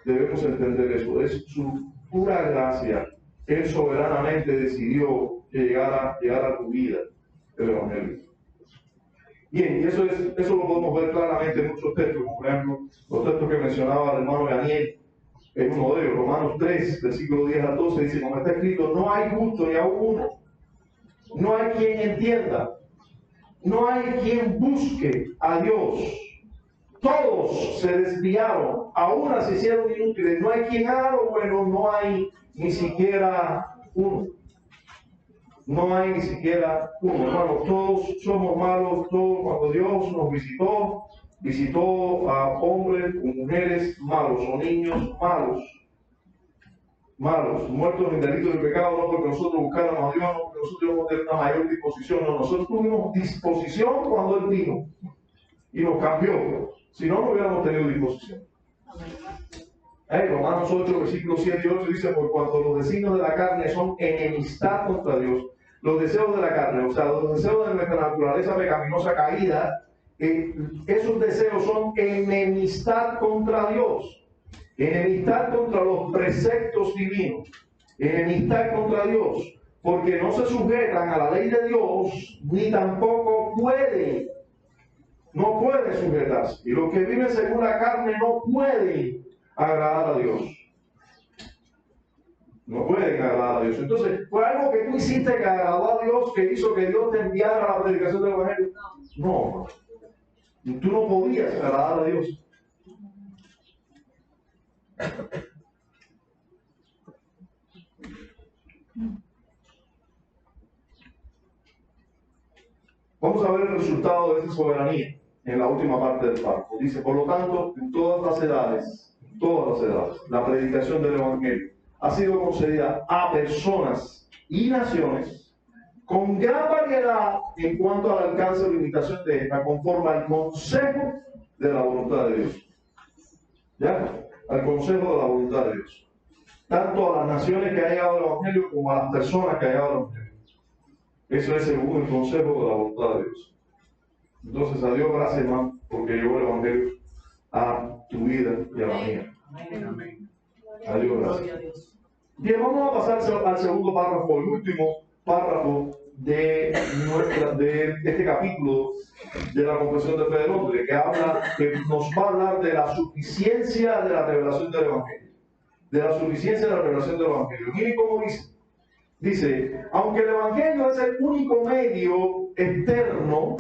Debemos entender eso. Es su pura gracia. Él soberanamente decidió que llegara a tu vida el Evangelio. Bien, y eso lo podemos ver claramente en muchos textos, como por ejemplo los textos que mencionaba el hermano Daniel. En uno de ellos, Romanos 3, versículo 10 al 12, dice, como está escrito, no hay justo ni aún uno, no hay quien entienda, no hay quien busque a Dios, todos se desviaron, a una se hicieron inútiles, no hay quien haga lo bueno, no hay ni siquiera uno. No hay ni siquiera uno, hermano, todos somos malos, todos cuando Dios nos visitó a hombres o mujeres malos, o niños malos, muertos en delitos de pecado, no porque nosotros buscáramos a Dios, no porque nosotros íbamos a tener una mayor disposición, no, nosotros tuvimos disposición cuando Él vino y nos cambió, si no, no hubiéramos tenido disposición. Romanos 8, versículos 7 y 8 dice, por cuanto los designios de la carne son enemistad contra Dios, los deseos de la carne, o sea, los deseos de nuestra naturaleza pecaminosa caída, esos deseos son enemistad contra Dios, enemistad contra los preceptos divinos, enemistad contra Dios, porque no se sujetan a la ley de Dios, ni tampoco no pueden sujetarse. Y los que viven según la carne no pueden agradar a Dios. No pueden agradar a Dios. Entonces, ¿fue algo que tú hiciste que agradó a Dios, que hizo que Dios te enviara a la predicación del Evangelio? No. Tú no podías agradar a Dios. Vamos a ver el resultado de esa soberanía en la última parte del párrafo. Dice, por lo tanto, en todas las edades, la predicación del Evangelio ha sido concedida a personas y naciones con gran variedad en cuanto al alcance o limitación de esta, conforme al consejo de la voluntad de Dios. ¿Ya? Al consejo de la voluntad de Dios. Tanto a las naciones que ha llegado el Evangelio como a las personas que ha llegado el Evangelio. Eso es según el consejo de la voluntad de Dios. Entonces, a Dios gracias, hermano, porque llegó el Evangelio a tu vida y a la mía. Amén. A Dios gracias. Bien, vamos a pasar al segundo párrafo, el último párrafo de este capítulo de la Confesión de Fe del Hombre, que nos va a hablar de la suficiencia de la revelación del Evangelio. De la suficiencia de la revelación del Evangelio. Miren cómo dice. Dice, aunque el Evangelio es el único medio externo,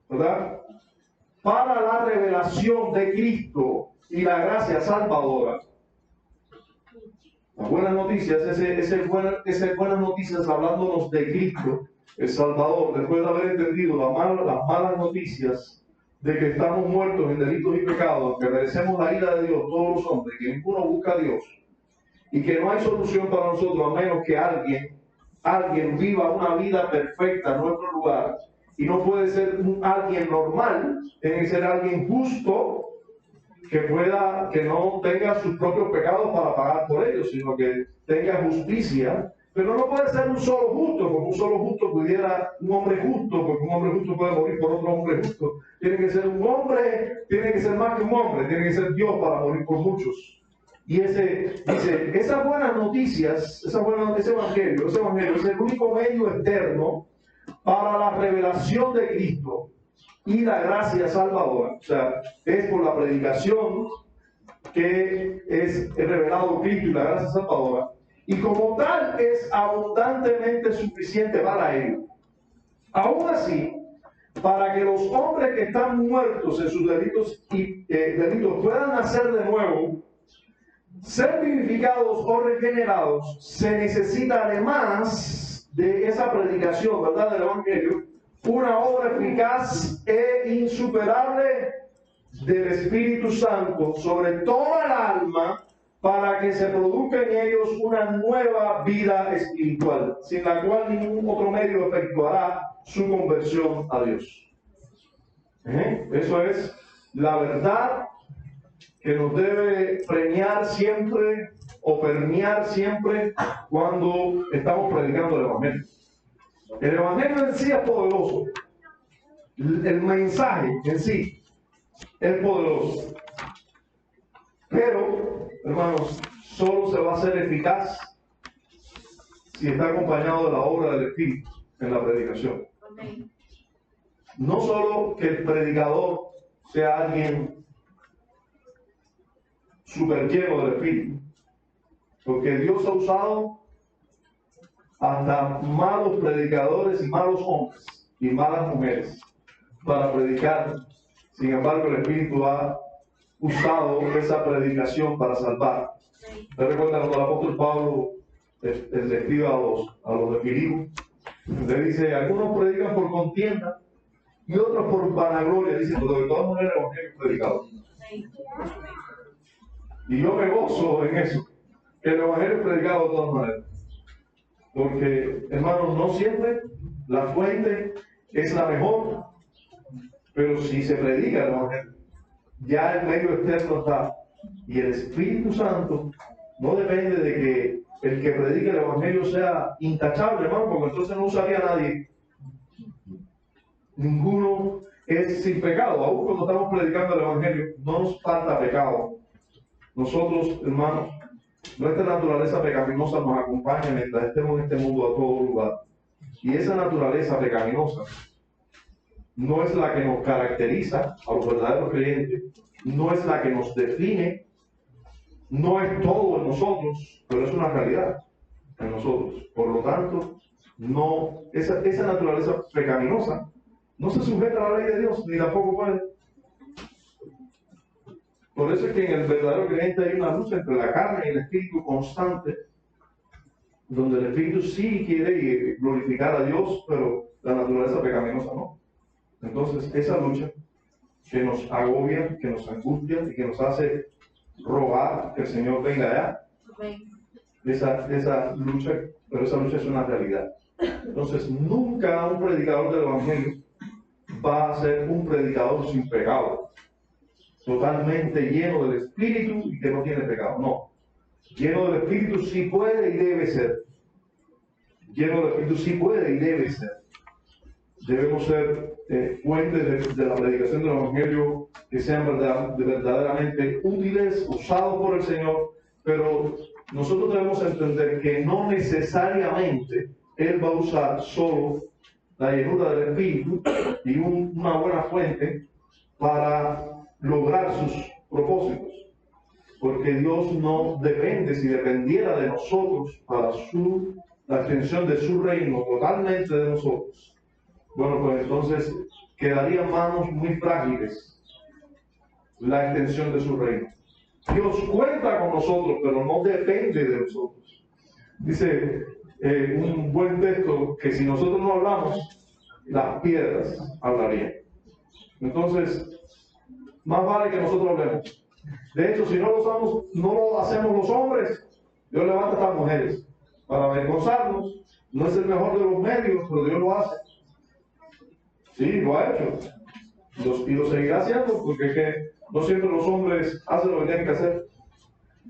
¿verdad?, para la revelación de Cristo y la gracia salvadora. Las buenas noticias, esas buenas noticias hablándonos de Cristo, el Salvador, después de haber entendido las malas noticias de que estamos muertos en delitos y pecados, que merecemos la ira de Dios, todos los hombres, que ninguno busca a Dios, y que no hay solución para nosotros a menos que alguien viva una vida perfecta en nuestro lugar, y no puede ser alguien normal, tiene que ser alguien justo, que no tenga sus propios pecados para pagar por ellos, sino que tenga justicia. Pero no puede ser un solo justo, porque un solo justo pudiera, un hombre justo, porque un hombre justo puede morir por otro hombre justo. Tiene que ser un hombre, tiene que ser más que un hombre, tiene que ser Dios para morir por muchos. Y dice, esas buenas noticias, ese evangelio es el único medio externo para la revelación de Cristo y la gracia salvadora. O sea, es por la predicación que es revelado Cristo y la gracia salvadora, y como tal es abundantemente suficiente para ello. Aún así, para que los hombres que están muertos en sus delitos puedan nacer de nuevo, ser vivificados o regenerados, se necesita además de esa predicación, ¿verdad?, del Evangelio, una obra eficaz e insuperable del Espíritu Santo sobre toda el alma, para que se produzca en ellos una nueva vida espiritual, sin la cual ningún otro medio efectuará su conversión a Dios. Eso es la verdad que nos debe premiar siempre o permear siempre cuando estamos predicando el Evangelio. El Evangelio en sí es poderoso. El mensaje en sí es poderoso. Pero, hermanos, solo se va a hacer eficaz si está acompañado de la obra del Espíritu en la predicación. No solo que el predicador sea alguien súper lleno del Espíritu, porque Dios ha usado hasta malos predicadores y malos hombres y malas mujeres para predicar. Sin embargo, el Espíritu ha usado esa predicación para salvar. ¿Te recuerdas cuando el apóstol Pablo le escribe a los de Filipo? Le dice, algunos predican por contienda y otros por vanagloria. Dice, pero de todas maneras el Evangelio es predicado. Y yo me gozo en eso, que el Evangelio es predicado de todas maneras. Porque, hermanos, no siempre la fuente es la mejor, pero si se predica el Evangelio, ya el medio externo está. Y el Espíritu Santo no depende de que el que predique el Evangelio sea intachable, hermano, porque entonces no usaría a nadie. Ninguno es sin pecado. Aún cuando estamos predicando el Evangelio, no nos falta pecado. Nosotros, hermanos, nuestra naturaleza pecaminosa nos acompaña mientras estemos en este mundo a todo lugar. Y esa naturaleza pecaminosa no es la que nos caracteriza a los verdaderos creyentes, no es la que nos define, no es todo en nosotros, pero es una realidad. en nosotros. Por lo tanto, no, esa naturaleza pecaminosa no se sujeta a la ley de Dios, ni tampoco puede. Por eso es que en el verdadero creyente hay una lucha entre la carne y el espíritu constante, donde el espíritu sí quiere glorificar a Dios, pero la naturaleza pecaminosa no. Entonces, esa lucha que nos agobia, que nos angustia y que nos hace rogar que el Señor venga allá, esa lucha, pero esa lucha es una realidad. Entonces, nunca un predicador del Evangelio va a ser un predicador sin pecado, totalmente lleno del Espíritu y que no tiene pecado. No, lleno del Espíritu sí puede y debe ser. Lleno del Espíritu sí puede y debe ser. Debemos ser fuentes de la predicación del Evangelio que sean verdaderamente útiles, usados por el Señor, pero nosotros debemos entender que no necesariamente Él va a usar solo la llenura del Espíritu y una buena fuente para lograr sus propósitos, porque Dios no depende. Si dependiera de nosotros para la extensión de su reino, totalmente de nosotros, bueno, pues entonces quedaría en manos muy frágiles la extensión de su reino. Dios cuenta con nosotros, pero no depende de nosotros. Dice un buen texto que si nosotros no hablamos, las piedras hablarían. Entonces, más vale que nosotros hablemos. De hecho, si no lo hacemos los hombres, Dios levanta a estas mujeres para avergonzarnos. No es el mejor de los medios, pero Dios lo hace. Sí, lo ha hecho. Y lo seguirá haciendo, porque es que no siempre los hombres hacen lo que tienen que hacer.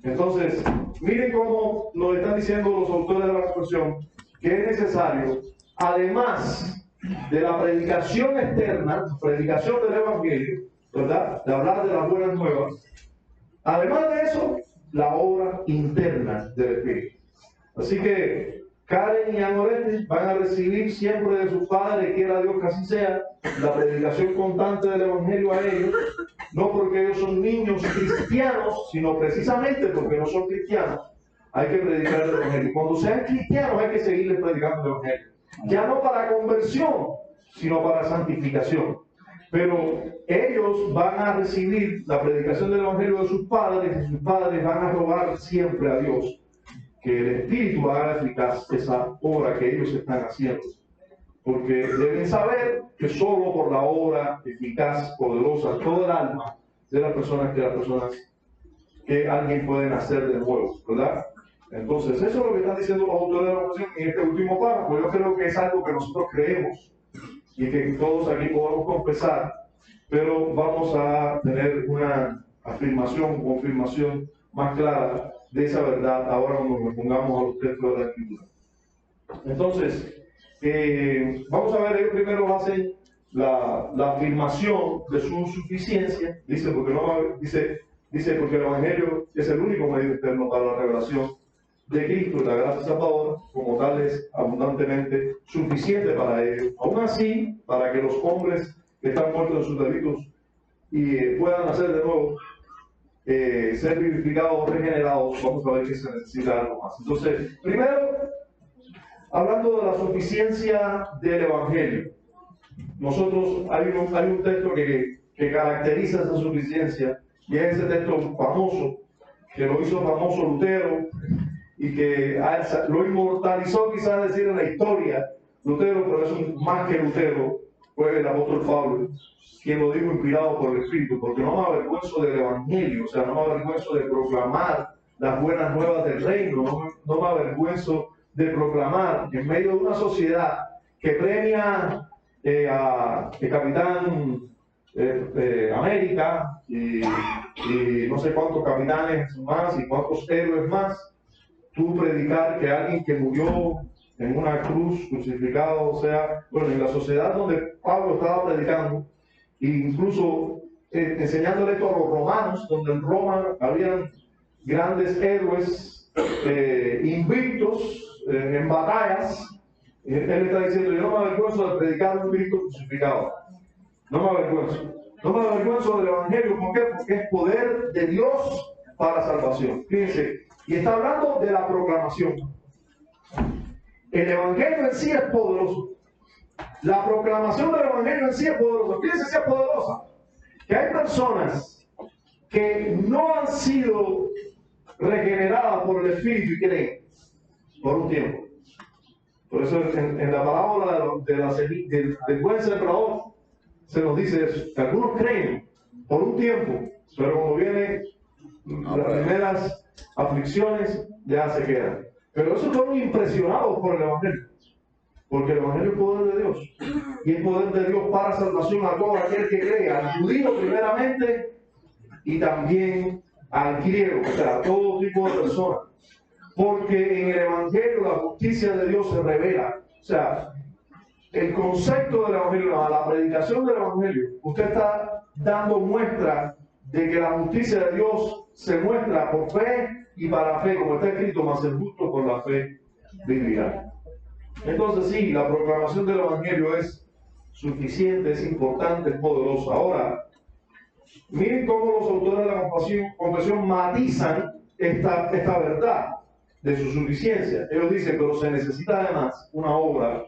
Entonces, miren cómo nos están diciendo los autores de la expresión que es necesario, además de la predicación externa, predicación del Evangelio, ¿verdad? De hablar de las buenas nuevas, además de eso, la obra interna del Espíritu. Así que Karen y Anorete van a recibir siempre de sus padres, quiera Dios que así sea, la predicación constante del Evangelio a ellos, no porque ellos son niños cristianos, sino precisamente porque no son cristianos. Hay que predicar el Evangelio. Cuando sean cristianos hay que seguirles predicando el Evangelio. Ya no para conversión, sino para santificación. Pero ellos van a recibir la predicación del Evangelio de sus padres, y sus padres van a rogar siempre a Dios que el Espíritu haga eficaz esa obra que ellos están haciendo. Porque deben saber que solo por la obra eficaz, poderosa, todo el alma de las personas que alguien puede nacer de nuevo, ¿verdad? Entonces, eso es lo que están diciendo los autores de la oración en este último párrafo. Yo creo que es algo que nosotros creemos y que todos aquí podemos confesar, pero vamos a tener una afirmación, confirmación más clara de esa verdad ahora cuando nos pongamos a los textos de la Escritura. Entonces, vamos a ver, ellos primero hacen la afirmación de su suficiencia, dice porque porque el Evangelio es el único medio externo para la revelación de Cristo, la gracia salvadora, como tal es abundantemente suficiente para ellos. Aún así, para que los hombres que están muertos en sus delitos y puedan nacer de nuevo, ser vivificados, regenerados, vamos a ver que se necesita algo más. Entonces, primero, hablando de la suficiencia del Evangelio, nosotros hay un texto que caracteriza esa suficiencia, y es ese texto famoso, que lo hizo famoso Lutero, y que lo inmortalizó quizás decir en la historia Lutero, pero es más que Lutero, fue el apóstol Pablo quien lo dijo inspirado por el Espíritu, porque no me avergüenzo del Evangelio, o sea, no me avergüenzo de proclamar las buenas nuevas del reino, no me avergüenzo de proclamar en medio de una sociedad que premia a Capitán América y no sé cuántos capitanes más y cuántos héroes más, tú predicar que alguien que murió en una cruz crucificado, o sea, bueno, en la sociedad donde Pablo estaba predicando, e incluso enseñándole esto a los romanos, donde en Roma habían grandes héroes invictos en batallas, él está diciendo, yo no me avergüenzo de predicar un Cristo crucificado, no me avergüenzo del Evangelio. ¿Por qué? Porque es poder de Dios para salvación. Fíjense, y está hablando de la proclamación. El Evangelio en sí es poderoso. La proclamación del Evangelio en sí es poderosa. Fíjense si es poderosa. Que hay personas que no han sido regeneradas por el Espíritu y creen por un tiempo. Por eso en la parábola del buen sembrador se nos dice eso, que algunos creen por un tiempo, pero cuando vienen las primeras aflicciones ya se quedan. Pero esos fueron impresionados por el Evangelio, porque el Evangelio es poder de Dios, y es poder de Dios para salvación a todo aquel que cree, al judío primeramente, y también al griego, o sea, a todo tipo de personas. Porque en el Evangelio la justicia de Dios se revela. O sea, el concepto del Evangelio, la predicación del Evangelio, usted está dando muestra de que la justicia de Dios se muestra por fe y para fe, como está escrito, mas el justo por la fe vivirá. Entonces sí, la proclamación del Evangelio es suficiente, es importante, es poderosa. Ahora, miren cómo los autores de la confesión matizan esta verdad de su suficiencia. Ellos dicen, pero se necesita además una obra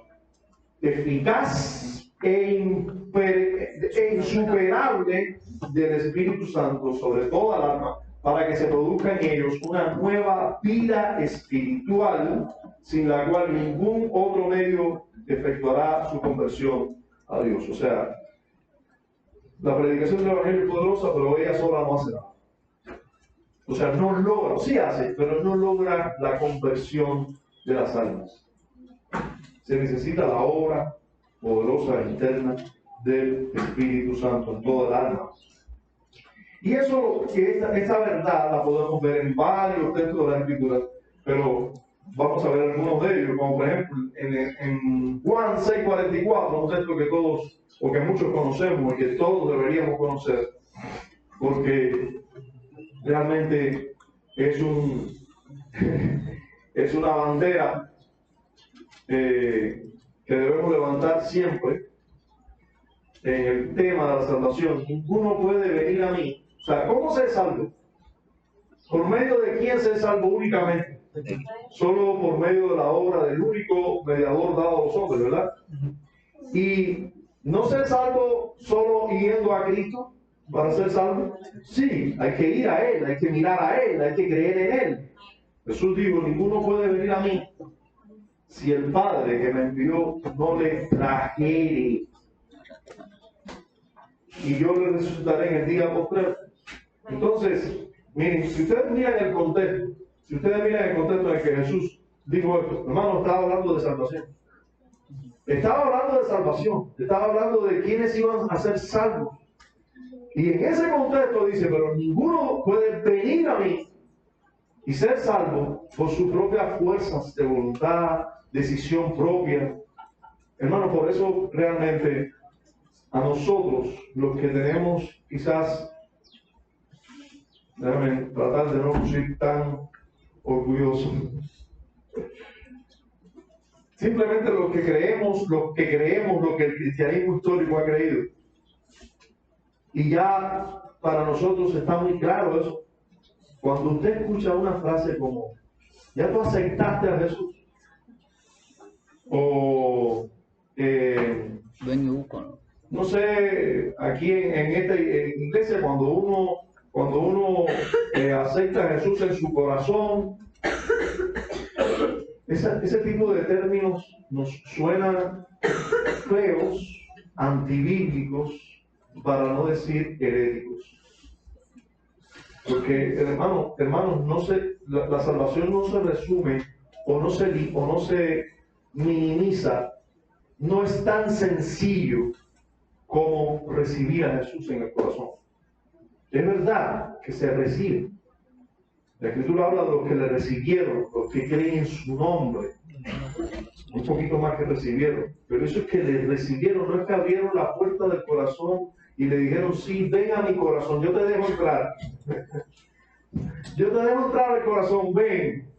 eficaz e insuperable del Espíritu Santo sobre toda el alma, para que se produzca en ellos una nueva vida espiritual, sin la cual ningún otro medio efectuará su conversión a Dios. O sea, la predicación del Evangelio es poderosa, pero ella sola no hace nada. O sea, no logra, sí hace, pero no logra la conversión de las almas. Se necesita la obra poderosa interna del Espíritu Santo en toda el alma. Y eso, esta verdad la podemos ver en varios textos de la Escritura, pero vamos a ver algunos de ellos, como por ejemplo en Juan 6:44, un texto que todos, o que muchos conocemos y que todos deberíamos conocer, porque realmente es una bandera que debemos levantar siempre en el tema de la salvación. Ninguno puede venir a mí. O sea, ¿cómo se salva? ¿Por medio de quién se salva únicamente? Solo por medio de la obra del único mediador dado a los hombres, ¿verdad? Y no ser salvo solo yendo a Cristo para ser salvo. Sí, hay que ir a Él, hay que mirar a Él, hay que creer en Él. Jesús dijo, ninguno puede venir a mí si el Padre que me envió no le trajere, y yo le resucitaré en el día postrero. Entonces, miren, si ustedes miran el contexto, en el que Jesús dijo esto, hermano, estaba hablando de salvación. Estaba hablando de salvación, estaba hablando de quiénes iban a ser salvos. Y en ese contexto dice, pero ninguno puede venir a mí y ser salvo por sus propias fuerzas de voluntad, decisión propia. Hermano, por eso realmente a nosotros, los que tenemos quizás, déjame tratar de no ser tan orgulloso, simplemente los que creemos lo que el cristianismo histórico ha creído. Y ya para nosotros está muy claro eso. Cuando usted escucha una frase como, ¿ya tú aceptaste a Jesús? O, no sé, aquí en esta iglesia, cuando uno acepta a Jesús en su corazón, ese tipo de términos nos suenan feos, antibíblicos, para no decir heréticos. Porque, hermanos, la salvación no se resume o no se minimiza. No es tan sencillo como recibir a Jesús en el corazón. Es verdad que se recibe. La Escritura habla de los que le recibieron, los que creen en su nombre. Un poquito más que recibieron. Pero eso es que le recibieron, no es que abrieron la puerta del corazón y le dijeron, sí, ven a mi corazón, yo te dejo entrar. Yo te dejo entrar al corazón, ven.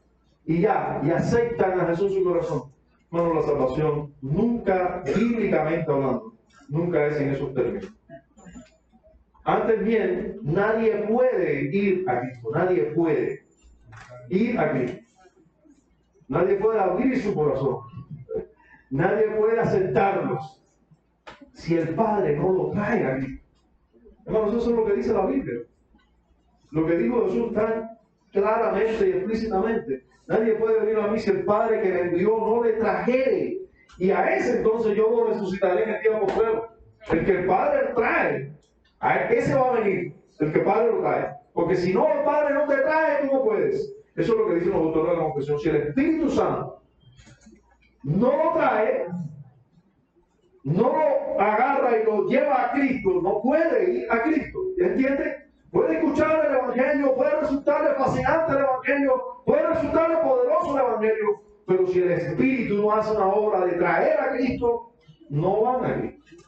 Y ya, y aceptan a Jesús en su corazón. Bueno, la salvación nunca, bíblicamente hablando, nunca es en esos términos. Antes bien, nadie puede ir a Cristo, nadie puede ir a Cristo. Nadie puede abrir su corazón. Nadie puede aceptarlos si el Padre no lo trae a Cristo. Hermanos, eso es lo que dice la Biblia. Lo que dijo Jesús tan claramente y explícitamente. Nadie puede venir a mí si el Padre que le envió no le trajere. Y a ese entonces yo lo resucitaré en el día postrero. El que el Padre trae, a ese va a venir. El que el Padre lo trae. Porque si no, el Padre no te trae, tú no puedes. Eso es lo que dicen los autores de la confesión. Si el Espíritu Santo no lo trae, no lo agarra y lo lleva a Cristo, no puede ir a Cristo. ¿Entiendes? Puede escuchar el Evangelio, puede resultarle fascinante el Evangelio, puede resultarle poderoso el Evangelio, pero si el Espíritu no hace una obra de traer a Cristo, no van a Cristo.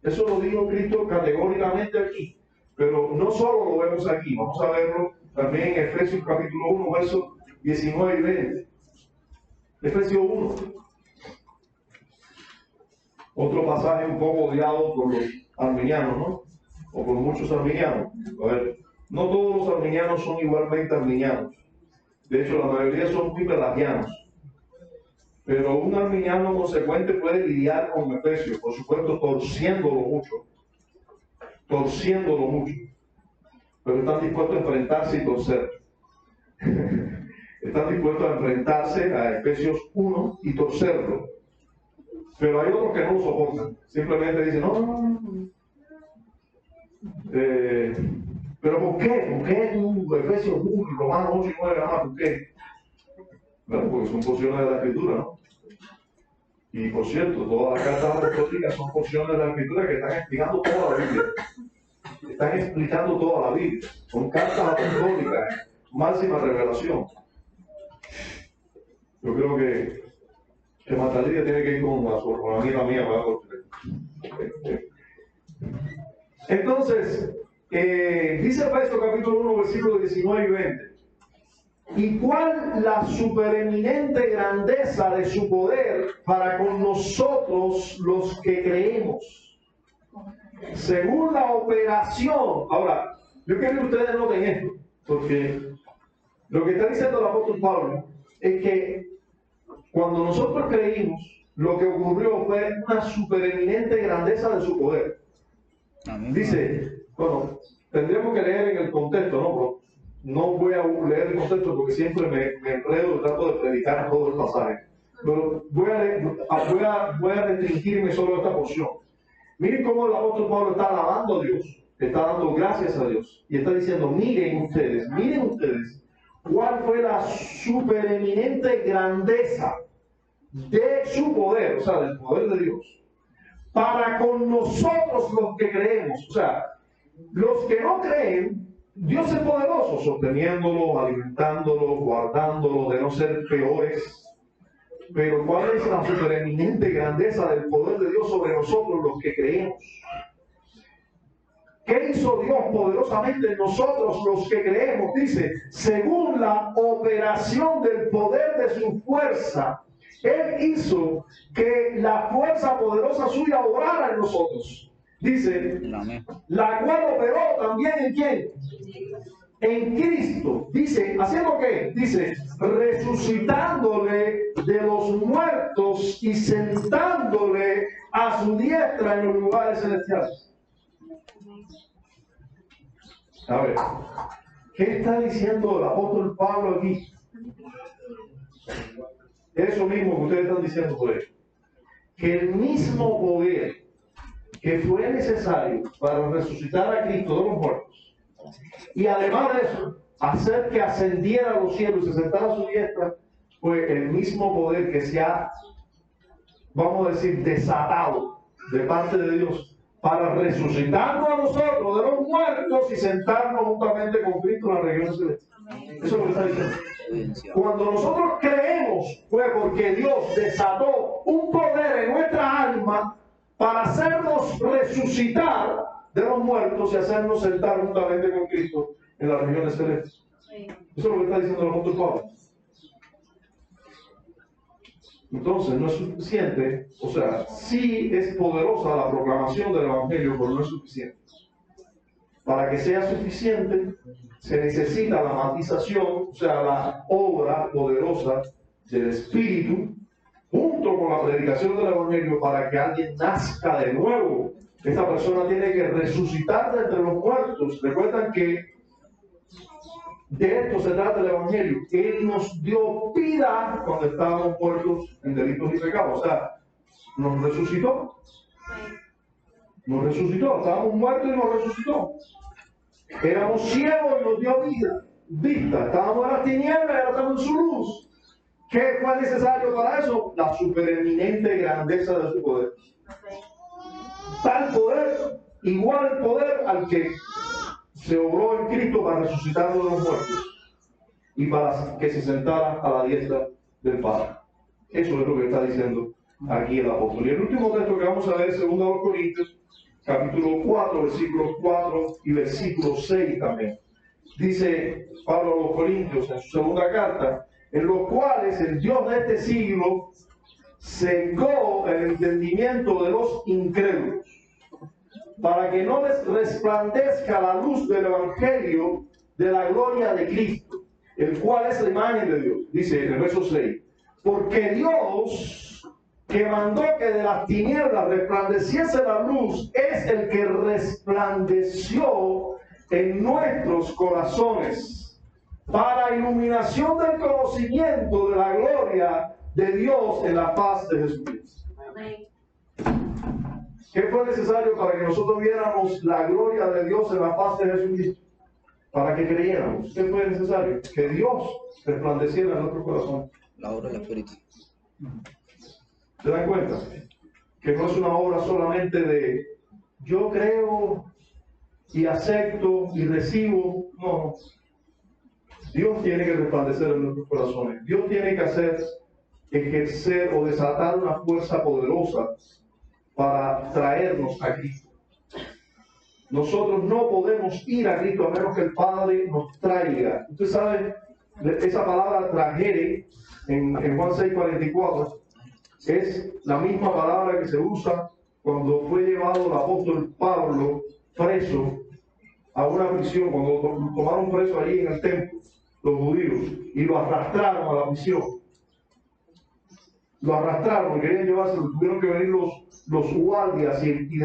Eso lo dijo Cristo categóricamente aquí. Pero no solo lo vemos aquí, vamos a verlo también en Efesios capítulo 1, versos 19 y 20. Efesios 1. Otro pasaje un poco odiado por los arminianos, ¿no? O por muchos arminianos. A ver, no todos los arminianos son igualmente arminianos. De hecho, la mayoría son muy pelagianos. Pero un arminiano consecuente puede lidiar con Efesios, por supuesto, torciéndolo mucho. Pero están dispuestos a enfrentarse y torcer. Están dispuestos a enfrentarse a Efesios 1 y torcerlo. Pero hay otros que no lo soportan. Simplemente dicen, no. Pero ¿por qué? ¿Por qué Efesios 1, Romanos 8 y 9 nada más? ¿Por qué? Bueno, porque son porciones de la Escritura, ¿no? Y por cierto, todas las cartas apostólicas son porciones de la Escritura que están explicando toda la Biblia. Están explicando toda la Biblia. Son cartas apostólicas, máxima revelación. Yo creo que Matalía tiene que ir con la amiga mía para Entonces, dice Efesios capítulo 1, versículos 19 y 20. ¿Y cuál la supereminente grandeza de su poder para con nosotros los que creemos? Según la operación. Ahora, yo quiero que ustedes noten esto, porque lo que está diciendo el apóstol Pablo es que cuando nosotros creímos, lo que ocurrió fue una supereminente grandeza de su poder. Dice, bueno, tendríamos que leer en el contexto, ¿no? Pero no voy a leer el contexto porque siempre me enredo y trato de predicar todo el pasaje. Pero voy a restringirme solo a esta porción. Miren cómo el apóstol Pablo está alabando a Dios, está dando gracias a Dios y está diciendo, miren ustedes, cuál fue la supereminente grandeza de su poder, o sea, del poder de Dios, para con nosotros los que creemos. O sea, los que no creen, Dios es poderoso, sosteniéndolo, alimentándolo, guardándolo de no ser peores. Pero ¿cuál es la supereminente grandeza del poder de Dios sobre nosotros los que creemos? ¿Qué hizo Dios poderosamente en nosotros los que creemos? Dice, según la operación del poder de su fuerza, Él hizo que la fuerza poderosa suya obrara en nosotros. Dice, la cual operó también ¿en quién? En Cristo. Dice, ¿haciendo qué? Dice, resucitándole de los muertos y sentándole a su diestra en los lugares celestiales. A ver, ¿qué está diciendo el apóstol Pablo aquí? Eso mismo que ustedes están diciendo por él. Que el mismo poder que fue necesario para resucitar a Cristo de los muertos, y además de eso, hacer que ascendiera a los cielos y se sentara a su diestra, fue el mismo poder que se ha, vamos a decir, desatado de parte de Dios para resucitarnos a nosotros de los muertos y sentarnos juntamente con Cristo en la región celeste. Eso es lo que está diciendo. Cuando nosotros creemos, fue porque Dios desató un poder en nuestra alma para hacernos resucitar de los muertos y hacernos sentar juntamente con Cristo en las regiones celestes. Eso es lo que está diciendo el apóstol Pablo. Entonces, no es suficiente, o sea, sí es poderosa la proclamación del Evangelio, pero no es suficiente. Para que sea suficiente, se necesita la matización, o sea, la obra poderosa del Espíritu junto con la predicación del Evangelio, para que alguien nazca de nuevo. Esta persona tiene que resucitar de entre los muertos. Recuerdan que de esto se trata el Evangelio. Él nos dio vida cuando estábamos muertos en delitos y pecados. O sea, nos resucitó. Nos resucitó. Estábamos muertos y nos resucitó. Éramos ciegos y nos dio vista. Estábamos en las tinieblas y ahora estamos en su luz. ¿Qué fue necesario para eso? La supereminente grandeza de su poder. Tal poder, igual poder al que se obró en Cristo para resucitarlo de los muertos y para que se sentara a la diestra del Padre. Eso es lo que está diciendo aquí el apóstol. Y el último texto que vamos a ver es 2 Corintios, capítulo 4, versículos 4 y versículo 6 también. Dice Pablo a los Corintios en su segunda carta, en los cuales el Dios de este siglo cegó el entendimiento de los incrédulos, para que no les resplandezca la luz del Evangelio de la gloria de Cristo, el cual es la imagen de Dios. Dice en el verso 6, porque Dios, que mandó que de las tinieblas resplandeciese la luz, es el que resplandeció en nuestros corazones, para iluminación del conocimiento de la gloria de Dios en la faz de Jesucristo. ¿Qué fue necesario para que nosotros viéramos la gloria de Dios en la faz de Jesucristo? Para que creyéramos. ¿Qué fue necesario? Que Dios resplandeciera en nuestro corazón. La obra del Espíritu. ¿Se dan cuenta? Que no es una obra solamente de yo creo y acepto y recibo. No. Dios tiene que resplandecer en nuestros corazones. Dios tiene que ejercer o desatar una fuerza poderosa para traernos a Cristo. Nosotros no podemos ir a Cristo a menos que el Padre nos traiga. Usted sabe, esa palabra trajere en Juan 6:44 es la misma palabra que se usa cuando fue llevado el apóstol Pablo preso a una prisión, cuando lo tomaron preso allí en el templo, los judíos, y lo arrastraron a la prisión. Lo arrastraron, querían llevárselo, tuvieron que venir los guardias y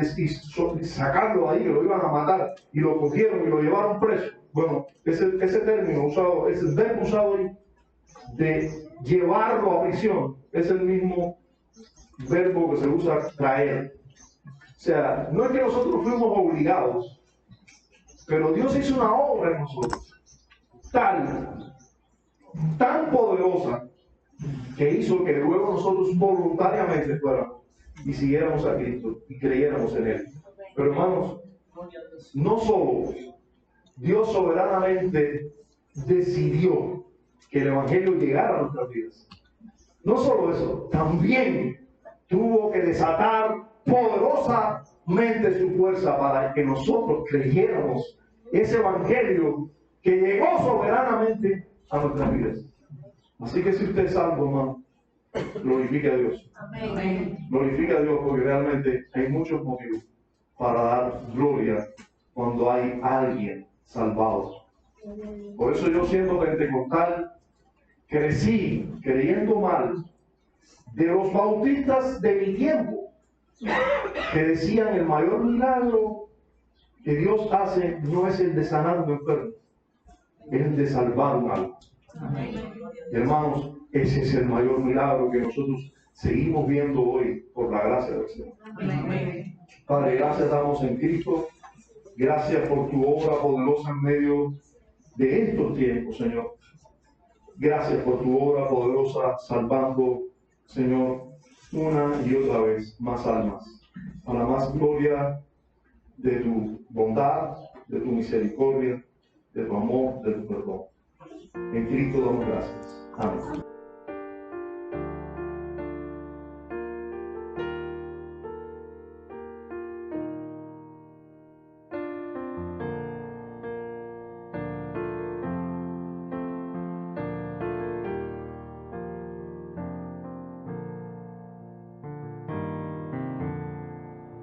sacarlo de ahí, lo iban a matar, y lo cogieron y lo llevaron preso. Bueno, ese término usado, ese verbo usado ahí, de llevarlo a prisión, es el mismo verbo que se usa traer. O sea, no es que nosotros fuimos obligados, pero Dios hizo una obra en nosotros, tan poderosa, que hizo que luego nosotros voluntariamente fuéramos y siguiéramos a Cristo y creyéramos en Él. Pero hermanos, no solo Dios soberanamente decidió que el Evangelio llegara a nuestras vidas, no solo eso, también tuvo que desatar poderosamente su fuerza para que nosotros creyéramos ese Evangelio que llegó soberanamente a nuestras vidas. Así que si usted es salvo, hermano, glorifique a Dios. Amén. Glorifique a Dios porque realmente hay muchos motivos para dar gloria cuando hay alguien salvado. Por eso yo, siendo pentecostal, crecí creyendo mal de los bautistas de mi tiempo, que decían el mayor milagro que Dios hace no es el de sanar un enfermo, es el de salvar un alma. Hermanos, ese es el mayor milagro que nosotros seguimos viendo hoy por la gracia del Señor. Padre, gracias damos en Cristo. Gracias por tu obra poderosa en medio de estos tiempos, Señor. Gracias por tu obra poderosa salvando, Señor, una y otra vez más almas. Para más gloria de tu bondad, de tu misericordia, de tu amor, de tu perdón. En Cristo damos gracias. Amén.